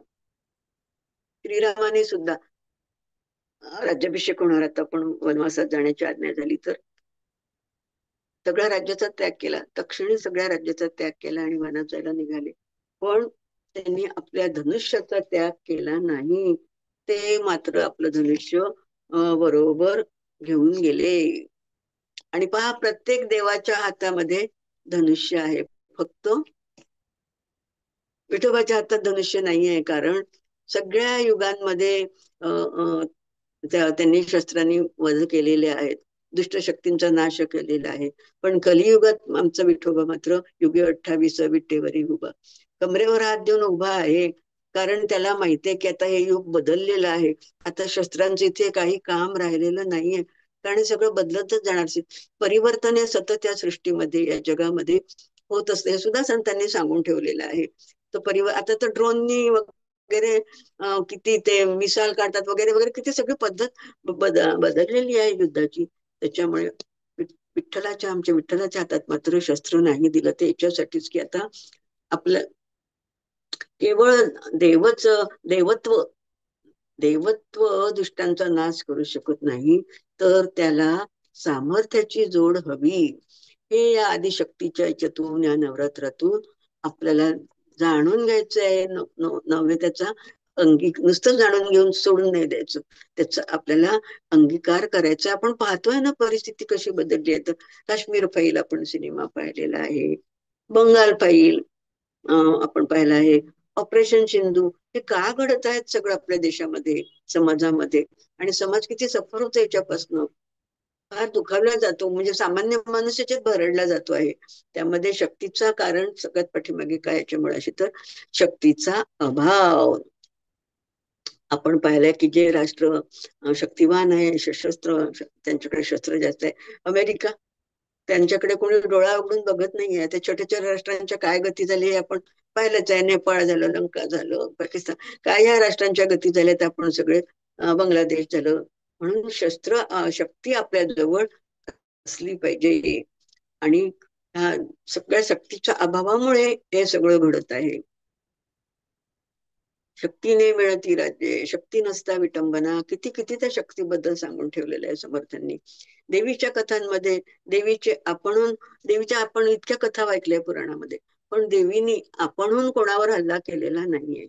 श्रीरामाने सुद्धा राज्याभिषेक होणार, आता पण वनवासात जाण्याची आज्ञा झाली तर सगळ्या राज्याचा त्याग केला, तक्षणी सगळ्या राज्याचा त्याग केला आणि वनात जायला निघाले. पण त्यांनी आपल्या धनुष्याचा त्याग केला नाही. ते मात्र आपलं धनुष्य बरोबर घेऊन गेले. आणि पहा, प्रत्येक देवाच्या हातामध्ये धनुष्य आहे, फक्त विठोबाच्या हातात धनुष्य नाही आहे. कारण सगळ्या युगांमध्ये त्यांनी शस्त्रांनी वध केलेले आहेत, दुष्ट शक्तींचा नाश केलेला आहे. पण कलियुगात आमचा विठोबा मात्र युगे 28 विटेवरी उभा, कमरेवर हात देऊन उभा आहे. कारण त्याला माहितीये की आता हे युग बदललेलं आहे. आता शस्त्रांचं इथे काही काम राहिलेलं नाहीये, कारण सगळं बदलतच जाणार. परिवर्तन हे सतत या सृष्टीमध्ये, या जगामध्ये होत असते, हे सुद्धा संतांनी सांगून ठेवलेलं आहे. तर आता तर ड्रोननी वगैरे किती ते मिसाईल काढतात वगैरे वगैरे, किती सगळी पद्धत बदललेली आहे युद्धाची. त्याच्यामुळे आमच्या विठ्ठलाच्या हातात मात्र शस्त्र नाही दिलं, ते याच्यासाठीच की आता आपलं केवळ देवच देवत्व देवत्व दुष्टांचा नाश करू शकत नाही, तर त्याला सामर्थ्याची जोड हवी. हे या आदिशक्तीच्या याच्यातून, या नवरात्रातून आपल्याला जाणून घ्यायचं आहे. नव्हे त्याचा नुसतं जाणून घेऊन सोडून नाही द्यायचं, त्याचा आपल्याला अंगीकार करायचा. आपण पाहतोय ना परिस्थिती कशी बदलली आहे. तर काश्मीर फाईल आपण सिनेमा पाहिलेला आहे, बंगाल फाईल आपण पाहिला आहे, ऑपरेशन सिंधू. हे का घडत आहेत सगळं आपल्या देशामध्ये, समाजामध्ये, आणि समाज किती सफर होतो याच्यापासून, फार दुखावला जातो. म्हणजे सामान्य माणूस याच्यात भरडला जातो आहे. त्यामध्ये शक्तीचा कारण सगळ्यात पाठीमागे काय याच्यामुळे अशी, तर शक्तीचा अभाव. आपण पाहिलंय की जे राष्ट्र शक्तिवान आहे, सशस्त्र, त्यांच्याकडे शस्त्र जास्त आहे, अमेरिका, त्यांच्याकडे कोणी डोळा उघडून बघत नाहीये. त्या छोट्या छोट्या राष्ट्रांच्या काय गती झाली हे आपण पाहिलंच आहे. नेपाळ झालं, लंका झालं, पाकिस्तान, काय या राष्ट्रांच्या गती झाल्या तर आपण सगळे, बांगलादेश झालं. म्हणून शक्ती आपल्या जवळ असली पाहिजे. आणि ह्या सगळ्या शक्तीच्या अभावामुळे हे सगळं घडत आहे. शक्तीने मिळती राज्ये, शक्ती नसता विटंबना, किती किती त्या शक्तीबद्दल सांगून ठेवलेलं आहे समर्थांनी. देवीच्या कथांमध्ये देवीच्या आपण इतक्या कथा ऐकल्या पुराणामध्ये, पण देवीनी आपणहून कोणावर हल्ला केलेला नाहीये.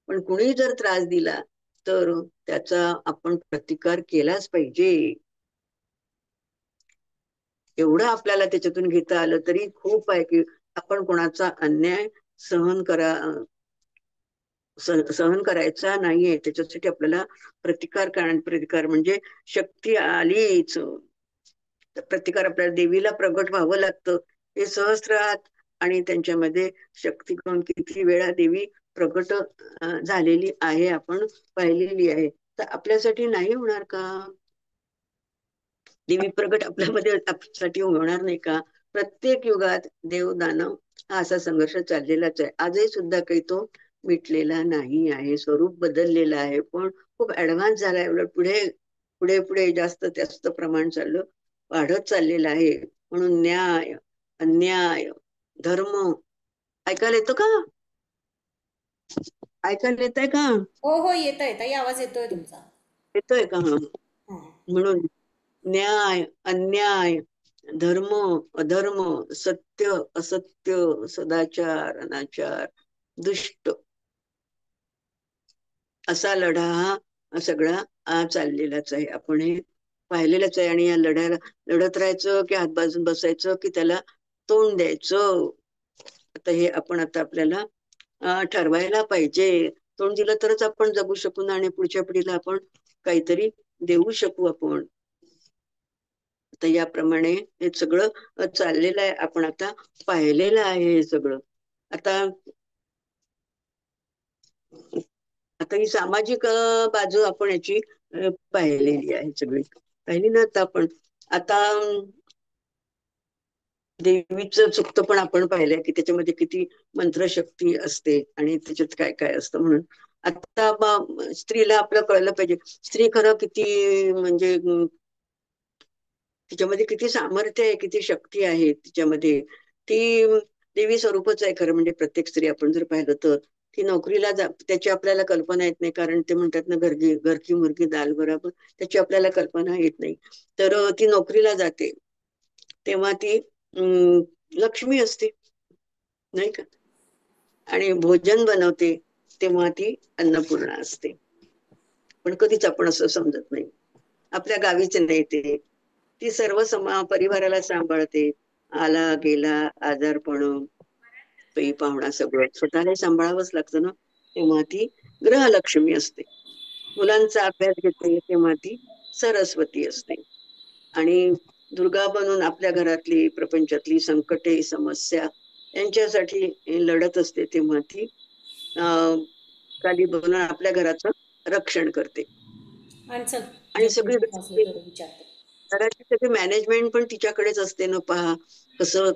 पण कुणी जर त्रास दिला तर त्याचा आपण प्रतिकार केलाच पाहिजे. एवढं आपल्याला त्याच्यातून घेता आलं तरी खूप आहे, की आपण कोणाचा अन्याय सहन करा सहन करायचा नाहीये. त्याच्यासाठी आपल्याला प्रतिकार म्हणजे शक्ती आलीच, प्रतिकार आपल्याला देवीला प्रगट व्हावं लागतं. हे सहस्त्रात आणि त्यांच्यामध्ये शक्ती करून किती वेळा देवी प्रगट झालेली आहे, आपण पाहिलेली आहे. तर आपल्यासाठी नाही होणार का देवी प्रगट? आपल्यामध्ये आपल्यासाठी होणार नाही का? प्रत्येक युगात देव दानव हा असा संघर्ष चाललेलाच आहे. आजही सुद्धा काही तो मिटलेला नाही आहे, स्वरूप बदललेलं आहे, पण खूप ऍडव्हान्स झालाय. उलट पुढे पुढे पुढे जास्त जास्त प्रमाण वाढत चाललेलं आहे. म्हणून न्याय, अन्याय, धर्म, ऐकायला येतो का? ऐकायला येत आहे का? हो हो, येतोय ताई, आवाज येतोय तुमचा. येतोय का? हा. हं. म्हणून न्याय, अन्याय, धर्म, अधर्म, सत्य, असत्य, सदाचार, अनाचार, दुष्ट, असा लढा हा सगळा चाललेलाच आहे. आपण हे पाहिलेलंच आहे. आणि या लढ्याला लढत राहायचं की हात बाजून बसायचं की त्याला तोंड द्यायचं, आता हे आपण आता आपल्याला ठरवायला पाहिजे. तोंड दिलं तरच आपण जगू शकू आणि पुढच्या पिढीला आपण काहीतरी देऊ शकू आपण. तर याप्रमाणे हे सगळं चाललेलं आहे. आपण आता पाहिलेलं आहे हे सगळं. आता आता ही सामाजिक बाजू आपण याची पाहिलेली आहे सगळी. पाहिली ना आता आपण. आता देवीचं चुकतं पण आपण पाहिलंय की त्याच्यामध्ये किती मंत्रशक्ती असते आणि त्याच्यात काय काय असतं म्हणून. आता स्त्रीला आपलं कळलं पाहिजे. स्त्री खरं किती म्हणजे तिच्यामध्ये किती सामर्थ्य आहे, किती शक्ती आहे तिच्यामध्ये. ती देवी स्वरूपच आहे खरं म्हणजे. प्रत्येक स्त्री आपण जर पाहिलं तर ती नोकरीला त्याची आपल्याला कल्पना येत नाही, कारण ते म्हणतात ना, घरकी मुर्गी दाल बराबर. त्याची आपल्याला कल्पना येत नाही. तर ती नोकरीला जाते तेव्हा ती लक्ष्मी असते, नाही का? आणि भोजन बनवते तेव्हा ती अन्नपूर्णा असते. पण कधीच आपण असं समजत नाही. आपल्या गावीच नाही ते. ती सर्व परिवाराला सांभाळते. आला गेला, आजारपण, पै पाहुणा सगळं स्वतःला सांभाळावंच लागतं ना. तेव्हा ती गृहलक्ष्मी असते. मुलांचा अभ्यास घेते तेव्हा ती सरस्वती असते. आणि दुर्गा बनून आपल्या घरातली, प्रपंचातली संकटे, समस्या यांच्यासाठी लढत असते तेव्हा ती काली बनून आपल्या घराचं रक्षण करते. आणि चल, आणि जे सगळी तुमचे असले तर विचारते. घराची सगळी मॅनेजमेंट पण तिच्याकडेच असते ना. पहा कसं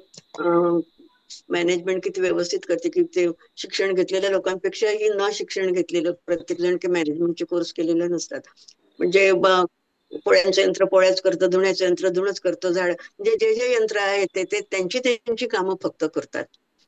मॅनेजमेंट किती व्यवस्थित करते. की ते शिक्षण घेतलेल्या लोकांपेक्षाही न शिक्षण घेतलेलं प्रत्येक जण की मॅनेजमेंटचे कोर्स केलेले नसतात. म्हणजे पोळ्यांचं यंत्र पोळ्याच करतं, धुण्याचं यंत्र धुणच करतं, झाड म्हणजे जे जे यंत्र आहे ते त्यांची त्यांची कामं फक्त करतात.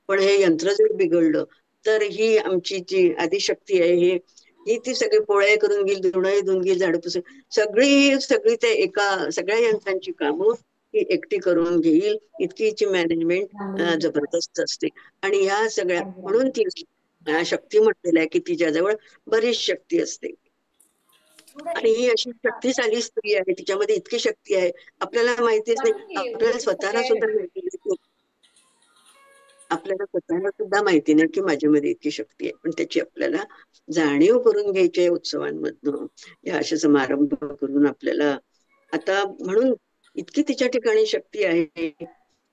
पण हे यंत्र जर बिघडलं तर ही आमची जी आदिशक्ती आहे ही ती सगळी पोळ्या करून घेईल, धुणंही धुवून घेईल, झाडं पुसून सगळी सगळी ते सगळ्या यंत्रांची कामं ही एकटी करून घेईल. इतकी हिची मॅनेजमेंट रांगोळी करते. जबरदस्त असते. आणि ह्या सगळ्या आणि म्हणून रांगोळी. ती शक्ती म्हटलेलं आहे की तिच्याजवळ बरीच शक्ती असते. आणि ही अशी शक्तिशाली स्त्री आहे, तिच्यामध्ये इतकी शक्ती आहे आपल्याला माहितीच नाही. बाकी आपल्याला उरलेली स्वतःला सगळे सुद्धा माहिती नाही. आपल्याला स्वतःला सुद्धा माहिती नाही की माझ्यामध्ये इतकी शक्ती आहे. पण त्याची आपल्याला जाणीव करून घ्यायची आहे उत्सवांमधनं, या असे समारंभ करून आपल्याला. आता म्हणून इतकी तिच्या ठिकाणी शक्ती आहे.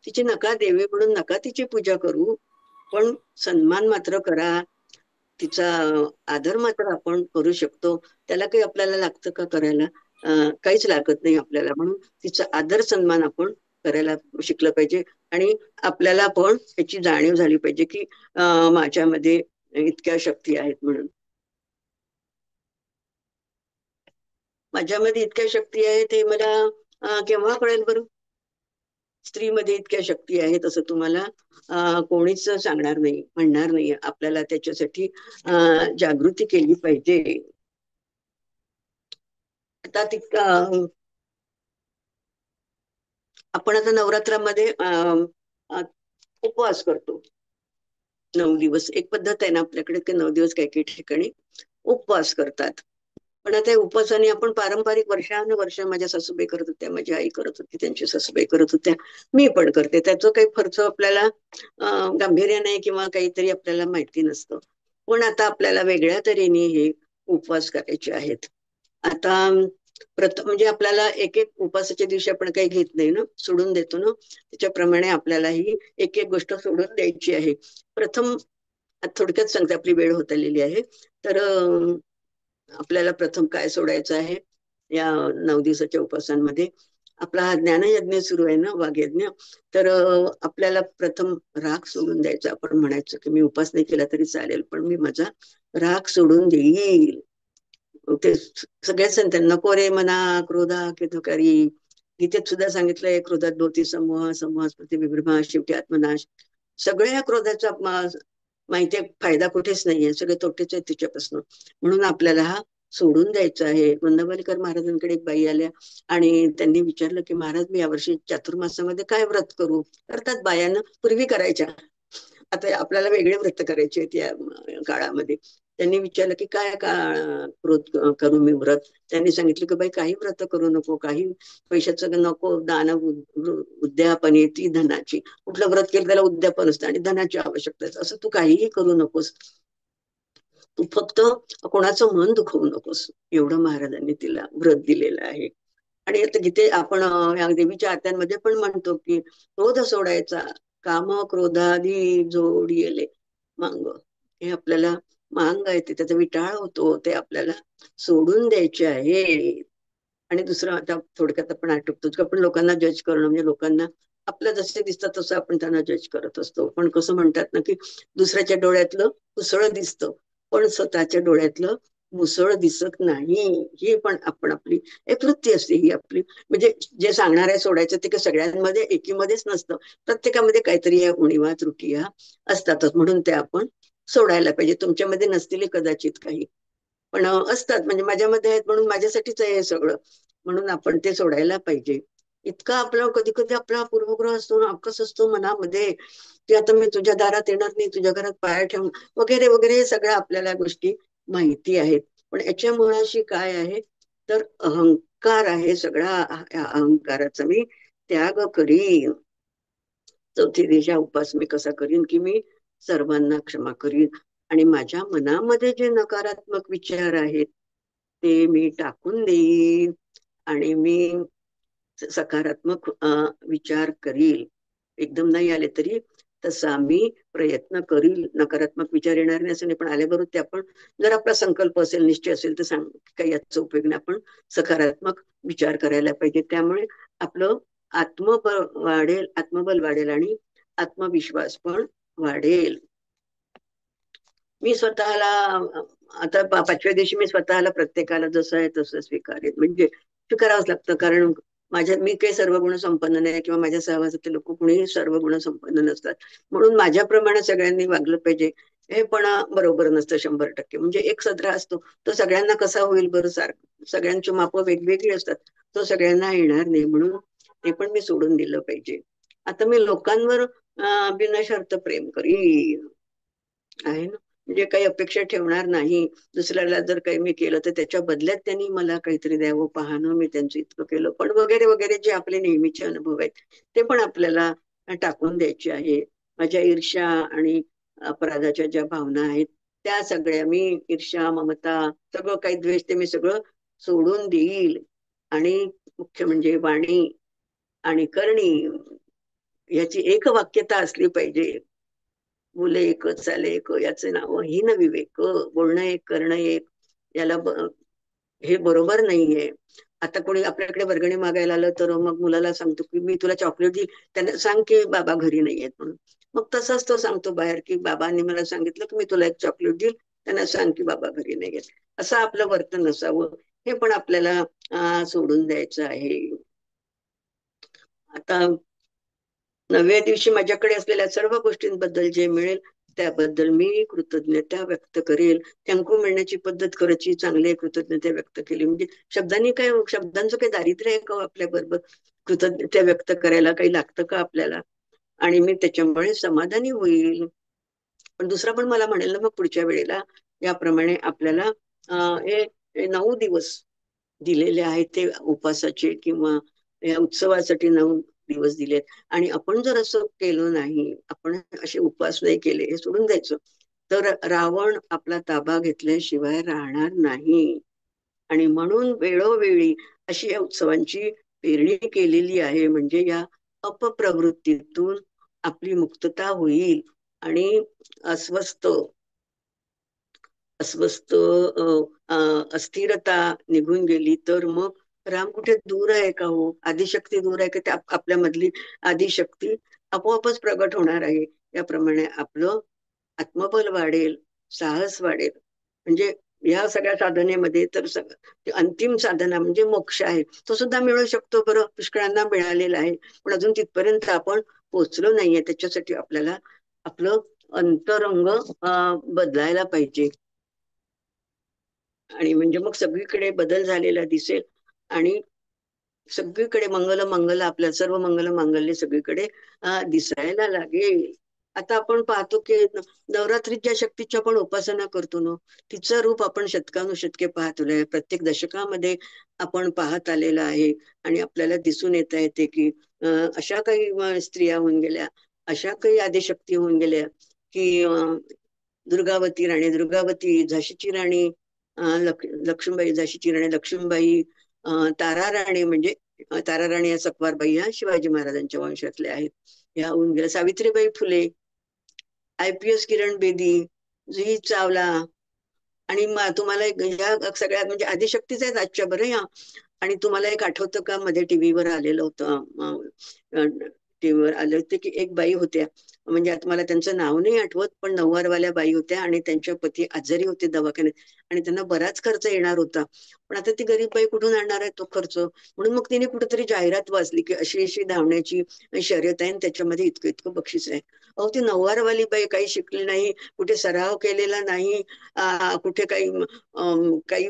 तिची नका देवी म्हणून नका तिची पूजा करू, पण सन्मान मात्र करा. तिचा आदर मात्र आपण करू शकतो. त्याला काही आपल्याला लागतं का करायला? काहीच लागत नाही आपल्याला. म्हणून तिचा आदर सन्मान आपण करायला शिकलं पाहिजे. आणि आपल्याला पण याची जाणीव झाली पाहिजे की माझ्यामध्ये इतक्या शक्ती आहेत म्हणून. माझ्यामध्ये इतक्या शक्ती आहेत हे मला केव्हा कळेल बरं? स्त्रीमध्ये इतक्या शक्ती आहेत असं तुम्हाला कोणीच सांगणार नाही, म्हणणार नाही. आपल्याला त्याच्यासाठी जागृती केली पाहिजे. आता आपण आता नवरात्रामध्ये उपवास करतो 9 दिवस. एक पद्धत आहे ना आपल्याकडे की 9 दिवस काही काही ठिकाणी उपवास करतात. पण आता या उपवासाने आपण पारंपरिक वर्षानुवर्ष माझ्या सासूबाई करत होत्या, माझी आई करत होती, त्यांची सासूबाई करत होत्या, मी पण करते. त्याचं काही खर्च आपल्याला गांभीर्य नाही किंवा काहीतरी आपल्याला माहिती नसतं. पण आता आपल्याला वेगळ्या तऱ्हेने हे उपवास करायचे आहेत. आता प्रथम म्हणजे आपल्याला एक एक उपवासाच्या दिवशी आपण काही घेत नाही ना, सोडून देतो ना. त्याच्याप्रमाणे आपल्याला ही एक एक गोष्ट सोडून द्यायची आहे. प्रथम थोडक्यात सांगते, आपली वेळ होत आलेली आहे. तर आपल्याला प्रथम काय सोडायचं आहे या 9 दिवसाच्या उपासांमध्ये? आपला हा ज्ञानयज्ञ सुरू आहे ना, वाघयज्ञ. तर आपल्याला प्रथम राग सोडून द्यायचा. आपण म्हणायचं की मी उपास नाही केला तरी चालेल, पण मी माझा राग सोडून देईल. ते सगळ्याच संतांना नको रे मना क्रोधा की तुकारी. गीतेत सुद्धा सांगितलंय, क्रोधात भोवती समूह, समूहास प्रति विभ्रमा, शेवटी आत्मनाश. सगळ्या क्रोधाचा माहितीये फायदा कुठेच नाहीये, सगळे तोटेच आहेत तिच्यापासून. म्हणून आपल्याला हा सोडून द्यायचा आहे. गोंदावलेकर महाराजांकडे एक बाई आल्या आणि त्यांनी विचारलं की महाराज, मी यावर्षी चातुर्मासामध्ये काय व्रत करू? अर्थात बायानं पूर्वी करायच्या, आता आपल्याला वेगळे व्रत करायचे आहेत या काळामध्ये. त्यांनी विचारलं की काय करू मी व्रत? त्यांनी सांगितलं की बाई, काही व्रत करू नको, काही पैशाचं नको, दान उद्यापन ती धनाची. कुठलं व्रत केलं त्याला उद्यापन असतं आणि धनाची आवश्यकता आहे. असं तू काहीही करू नकोस, तू फक्त कोणाचं मन दुखवू नकोस, एवढं महाराजांनी तिला व्रत दिलेलं आहे. आणि आता गीते आपण या देवीच्या आरत्यांमध्ये पण म्हणतो की क्रोध सोडायचा, काम क्रोधादी जोडी येले मांग. हे आपल्याला मांग आहे ते त्याचा विटाळ होतो, ते आपल्याला सोडून द्यायचे आहे. आणि दुसरं आता थोडक्यात आपण आटोपतो की आपण लोकांना जज करणं म्हणजे लोकांना आपलं जसे दिसतात तसं आपण त्यांना जज करत असतो. पण कसं म्हणतात ना की दुसऱ्याच्या डोळ्यातलं कुसळ दिसतं, पण स्वतःच्या डोळ्यातलं मुसळ दिसत नाही. ही पण आपण आपली एक वृत्ती असते ही आपली. म्हणजे जे सांगणार आहे सोडायचं ते काही सगळ्यांमध्ये एकीमध्येच नसतं. प्रत्येकामध्ये काहीतरी या उणिवा त्रुटी या असतातच, म्हणून ते आपण सोडायला पाहिजे. तुमच्यामध्ये नसतील कदाचित काही, पण असतात. म्हणजे माझ्यामध्ये आहेत म्हणून माझ्यासाठीच आहे हे सगळं, म्हणून आपण ते सोडायला पाहिजे. इतका आपला कधी कधी आपला पूर्वग्रह असतो ना, अक्कस असतो मनामध्ये की आता मी तुझ्या दारात येणार नाही, तुझ्या घरात पाया ठेवून वगैरे वगैरे, हे सगळ्या आपल्याला गोष्टी माहिती आहेत. पण याच्या मुळाशी काय आहे तर अहंकार आहे सगळा. या अहंकाराचा मी त्याग करीन. चौथी दिशा उपास मी कसा करीन की मी सर्वांना क्षमा करीन आणि माझ्या मनामध्ये जे नकारात्मक विचार आहेत ते मी टाकून देईन आणि मी सकारात्मक विचार करील. एकदम नाही आले तरी तसा मी प्रयत्न करील. नकारात्मक विचार येणार नाही असं नाही, पण आल्याबरोबर ते आपण, जर आपला संकल्प असेल, निश्चय असेल तर सांग काही याचा उपयोग नाही, आपण सकारात्मक विचार करायला पाहिजे. त्यामुळे आपलं आत्मबळ वाढेल, आत्मबल वाढेल आणि आत्मविश्वास पण वाढेल. मी स्वतःला आता पाचव्या दिवशी मी स्वतःला प्रत्येकाला जसं आहे तसं स्वीकारेन. म्हणजे स्वीकारावंच लागतं, कारण मी काही सर्व गुण संपन्न नाही किंवा माझ्या सहवासातले लोक कुणीही सर्व गुण संपन्न नसतात, म्हणून माझ्याप्रमाणे सगळ्यांनी वागलं पाहिजे हे पण बरोबर नसतं 100%. म्हणजे एक सदरा असतो तो सगळ्यांना कसा होईल बरं, सारखं सगळ्यांची मापं वेगवेगळी असतात, तो सगळ्यांना येणार नाही, म्हणून ते पण मी सोडून दिलं पाहिजे. आता मी लोकांवर बिनशर्त प्रेम करीन आहे ना, म्हणजे काही अपेक्षा ठेवणार नाही. दुसऱ्याला जर काही मी केलं तर त्याच्या बदल्यात त्यांनी मला काहीतरी द्यावं पाहणं, मी त्यांचं इतकं केलं पण वगैरे वगैरे, जे आपले नेहमीचे अनुभव आहेत ते पण आपल्याला टाकून द्यायचे आहे. माझ्या ईर्ष्या आणि अपराधाच्या ज्या भावना आहेत त्या सगळ्या मी, ईर्ष्या ममता सगळं काही द्वेष, ते मी सगळं सोडून देईल. आणि मुख्य म्हणजे वाणी आणि करणी याची एक वाक्यता असली पाहिजे. मुले एक चाले एक, याचे नाव हीन विवेक. बोलणं एक करणं एक, याला हे बरोबर नाहीये. आता कोणी आपल्याकडे वर्गणी मागायला आलं तर मग मुलाला सांगतो की मी तुला चॉकलेट देईल, त्यांना सांग की बाबा घरी नाहीयेत म्हणून. मग तसाच तो सांगतो बाहेर की बाबांनी मला सांगितलं की मी तुला एक चॉकलेट देईल, त्यांना सांग की बाबा घरी नाहीयेत. असं आपलं वर्तन नसावं, हे पण आपल्याला सोडून द्यायचं आहे. आता 9व्या दिवशी माझ्याकडे असलेल्या सर्व गोष्टींबद्दल जे मिळेल त्याबद्दल मी कृतज्ञता व्यक्त करेल. त्यांकू मिळण्याची पद्धत करायची, चांगली कृतज्ञता व्यक्त केली म्हणजे शब्दांनी काय, शब्दांचं काही दारिद्र्य आहे का आपल्या बरोबर? कृतज्ञता व्यक्त करायला काही लागतं का आपल्याला? आणि मी त्याच्यामुळे समाधानी होईल. पण दुसरा पण मला म्हणेल ना मग पुढच्या वेळेला याप्रमाणे आपल्याला हे 9 दिवस दिलेले आहेत ते उपासाचे किंवा या उत्सवासाठी 9 दिवस दिलेत. आणि आपण जर असं केलं नाही, आपण असे उपवास नाही केले, हे सोडून द्यायचं, तर रावण आपला ताबा घेतल्याशिवाय राहणार नाही. आणि म्हणून वेळोवेळी अशी या उत्सवांची पेरणी केलेली आहे, म्हणजे या अपप्रवृत्तीतून आपली मुक्तता होईल. आणि अस्वस्थ अस्वस्थ अस्थिरता निघून गेली तर मग राम कुठे दूर आहे का हो? आदिशक्ती दूर आहे का? त्या आपल्यामधली आदिशक्ती आपोआपच प्रगट होणार आहे. याप्रमाणे आपलं आत्मबल वाढेल, साहस वाढेल. म्हणजे या सगळ्या साधनेमध्ये तर अंतिम साधना म्हणजे मोक्ष आहे, तो सुद्धा मिळू शकतो बरं, पुष्कळांना मिळालेला आहे. पण अजून तिथपर्यंत आपण पोहोचलो नाहीये. त्याच्यासाठी आपल्याला आपलं अंतरंग बदलायला पाहिजे. आणि म्हणजे मग सगळीकडे बदल झालेला दिसेल आणि सगळीकडे मंगल मंगल, आपल्या सर्व मंगल मांगल्य सगळीकडे दिसायला लागेल. आता आपण पाहतो की नवरात्रीत ज्या शक्तीच्या आपण उपासना करतो ना, तिचं रूप आपण शतकानुशतके पाहतोय, प्रत्येक दशकामध्ये आपण पाहत आलेला आहे. आणि आपल्याला दिसून येत आहे ते की अशा काही स्त्रिया होऊन गेल्या, अशा काही आदिशक्ती होऊन गेल्या की दुर्गावती राणी, दुर्गावती झाशीची राणी, लक्ष्मीबाई झाशीची राणी लक्ष्मीबाई, तारा राणी म्हणजे तारा राणी या सकवारबाई ह्या शिवाजी महाराजांच्या वंशातल्या आहेत. ह्या होऊन गेल्या. सावित्रीबाई फुले, IPS किरण बेदी, जुही चावला, आणि तुम्हाला ह्या सगळ्या म्हणजे आदिशक्तीच आहेत आजच्या बरं ह्या. आणि तुम्हाला एक आठवतं का, मध्ये टीव्हीवर आलेलं होतं, टीव्हीवर आले होते की एक बाई होत्या, म्हणजे आता मला त्यांचं नाव नाही आठवत, पण नऊवारवाल्या बाई होत्या आणि त्यांच्या पती आजारी होते दवाखान्यात आणि त्यांना बराच खर्च येणार होता. पण आता ती गरीब बाई कुठून आणणार आहे तो खर्च? म्हणून मग तिने कुठेतरी जाहिरात वाचली की अशी अशी धावण्याची शर्यत आहे आणि त्याच्यामध्ये इतकं इतकं बक्षीस आहे. अहो, ती नऊवारवाली बाई काही शिकली नाही, कुठे सराव केलेला नाही, कुठे काही काही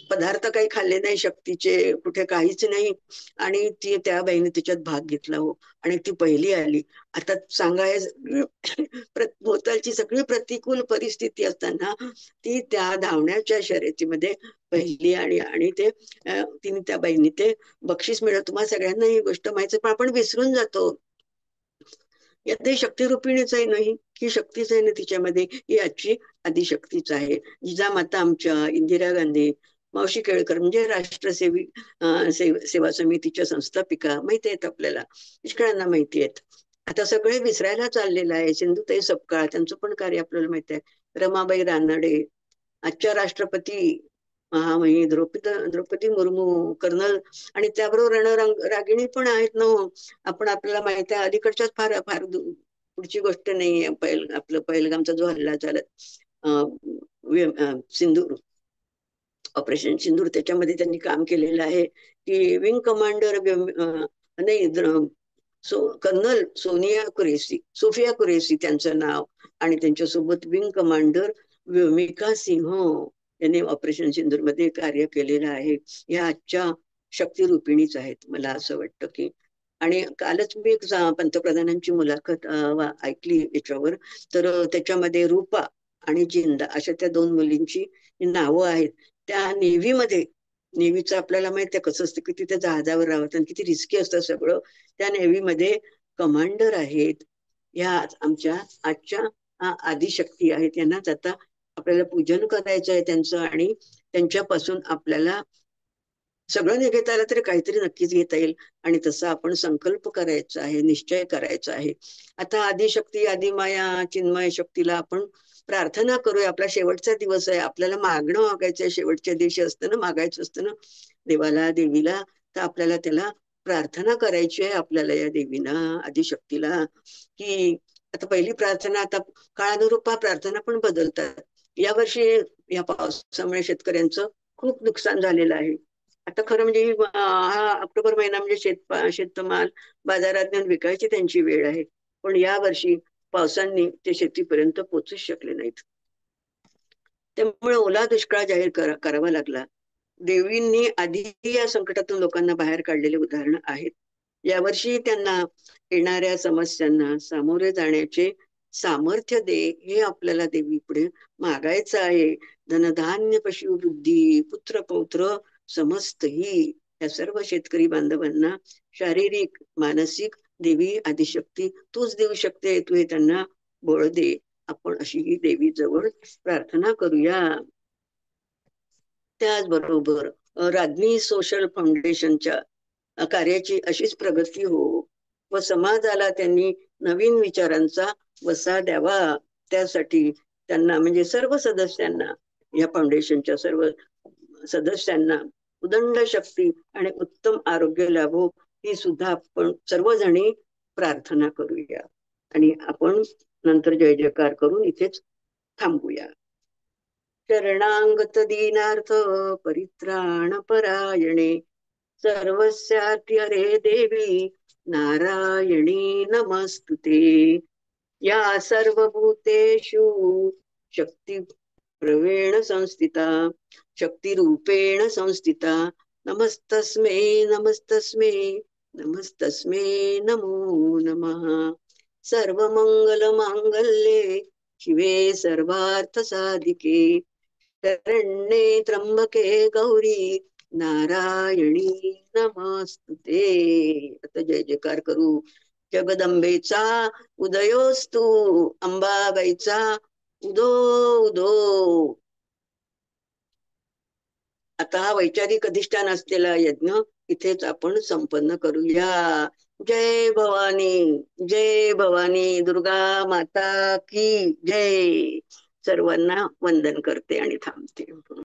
पदार्थ काही खाल्ले नाही शक्तीचे, कुठे काहीच नाही, आणि ती त्या बाईने तिच्यात भाग घेतला हो, आणि ती पहिली आली. आता सांगा, भोवतालची सगळी प्रतिकूल परिस्थिती असताना ती त्या धावण्याच्या शर्यतीमध्ये पहिली, आणि आणि ते तिने त्या बाईने ते बक्षीस मिळत. तुम्हाला सगळ्यांना ही गोष्ट माहिती, पण आपण विसरून जातो. यात शक्तिरूपिणीच आहे, नाही ही शक्तीच आहे ना तिच्यामध्ये, ही आजची आदिशक्तीच आहे. जिजामाता आमच्या, इंदिरा गांधी, मावशी केळकर म्हणजे राष्ट्रसेवी सेवा समितीच्या संस्थापिका माहिती आहेत आपल्याला, पुष्कळांना माहिती आहेत. आता सगळे विसरायला चाललेलं आहे. सिंधुताई सपकाळ, त्यांचं पण कार्य आपल्याला माहित आहे. रमाबाई रानडे, आजच्या राष्ट्रपती महामहिम द्रौपदी मुर्मू, कर्नल, आणि त्याबरोबर रणरागिणी पण आहेत ना हो. आपल्याला माहित आहे, अलीकडच्याच फार फार पुढची गोष्ट नाहीये, आपलं पहिलगामचा जो हल्ला झाला, सिंदूर, ऑपरेशन सिंदूर, त्याच्यामध्ये त्यांनी काम केलेलं आहे की विंग कमांडर, नाही, कर्नल सोफिया कुरेशी त्यांचं नाव, आणि त्यांच्यासोबत विंग कमांडर व्योमिका सिंह यांनी ऑपरेशन सिंदूर मध्ये कार्य केलेलं आहे. या आजच्या शक्तिरूपिणीच आहेत, मला असं वाटतं की. आणि कालच मी एक पंतप्रधानांची मुलाखत ऐकली याच्यावर, तर त्याच्यामध्ये रूपा आणि जिंदा अशा त्या दोन मुलींची नावं आहेत. त्या नेव्हीमध्ये, नेव्हीचं आपल्याला माहिती आहे कसं असतं, किती त्या जहाजावर राहतात आणि किती रिस्की असतं सगळं. त्या नेव्हीमध्ये कमांडर आहेत. या आमच्या आजच्या आदिशक्ती आहेत. त्यांनाच आता आपल्याला पूजन करायचं आहे त्यांचं, आणि त्यांच्यापासून आपल्याला सगळं नाही घेता आलं तरी काहीतरी नक्कीच घेता येईल, आणि तसा आपण संकल्प करायचा आहे, निश्चय करायचा आहे. आता आदिशक्ती, आदिमाया, चिन्मय शक्तीला आपण प्रार्थना करूया. आपला शेवटचा दिवस आहे, आपल्याला मागायचं आहे, शेवटच्या दिवशी असतं ना, मागायचं असतं ना देवाला, देवीला, तर आपल्याला त्याला प्रार्थना करायची आहे, आपल्याला या देवीला, आदिशक्तीला, की आता पहिली प्रार्थना, आता काळानुरूप प्रार्थना पण बदलतात. यावर्षी या पावसामुळे शेतकऱ्यांचं खूप नुकसान झालेलं आहे. आता खरं म्हणजे हा ऑक्टोबर महिना म्हणजे शेतमाल बाजारात नेऊन विकायची त्यांची वेळ आहे, पण या वर्षी पावसांनी ते शेतीपर्यंत पोहोचूच शकले नाहीत. त्यामुळे ओला दुष्काळ जाहीर करावा लागला. देवींनी आधी या संकटातून लोकांना बाहेर काढलेले उदाहरणं आहेत. यावर्षी त्यांना येणाऱ्या समस्यांना सामोरे जाण्याचे सामर्थ्य दे, हे आपल्याला देवी पुढे मागायचं आहे. धनधान्य पशुवृद्धी पुत्र पौत्र समस्त ही, या सर्व शेतकरी बांधवांना शारीरिक मानसिक देवी आदिशक्ती तूच देऊ शकते, तू हे त्यांना बळ दे. आपण अशी ही देवी जवळ प्रार्थना करूया. त्याचबरोबर राज्ञी सोशल फाउंडेशनच्या कार्याची अशीच प्रगती हो, व समाजाला त्यांनी नवीन विचारांचा वसा द्यावा. त्यासाठी त्यांना म्हणजे सर्व सदस्यांना, या फाउंडेशनच्या सर्व सदस्यांना उदंड शक्ती आणि उत्तम आरोग्य लाभो, ही सुद्धा आपण सर्वजणी प्रार्थना करूया. आणि आपण नंतर जय जयकार करून इथेच थांबूया. शरणागत दीनार्थ परित्राण परायणे, सर्वस्यार्थ हरे देवी नारायणी नमस्तुते. या सर्वभूतेषु शक्ती प्रवेण संस्थिता, शक्तिरूपेण संस्थिता, नमस्तस्मै नमस्तस्मै नमस्तस्मै नमो नमः. सर्वमंगलमांगल्ये शिवे सर्वार्थसाधिके, शरण्ये त्र्यंबके गौरी नारायणी नमस्तुते. आता जय जयकार करू. जगदंबेचा उदयोस्तु, अंबाबाईचा उदो उदो. आता हा वैचारिक अधिष्ठान असलेला यज्ञ इथेच आपण संपन्न करूया. जय भवानी. जय भवानी दुर्गा माता की जय. सर्वांना वंदन करते आणि थांबते.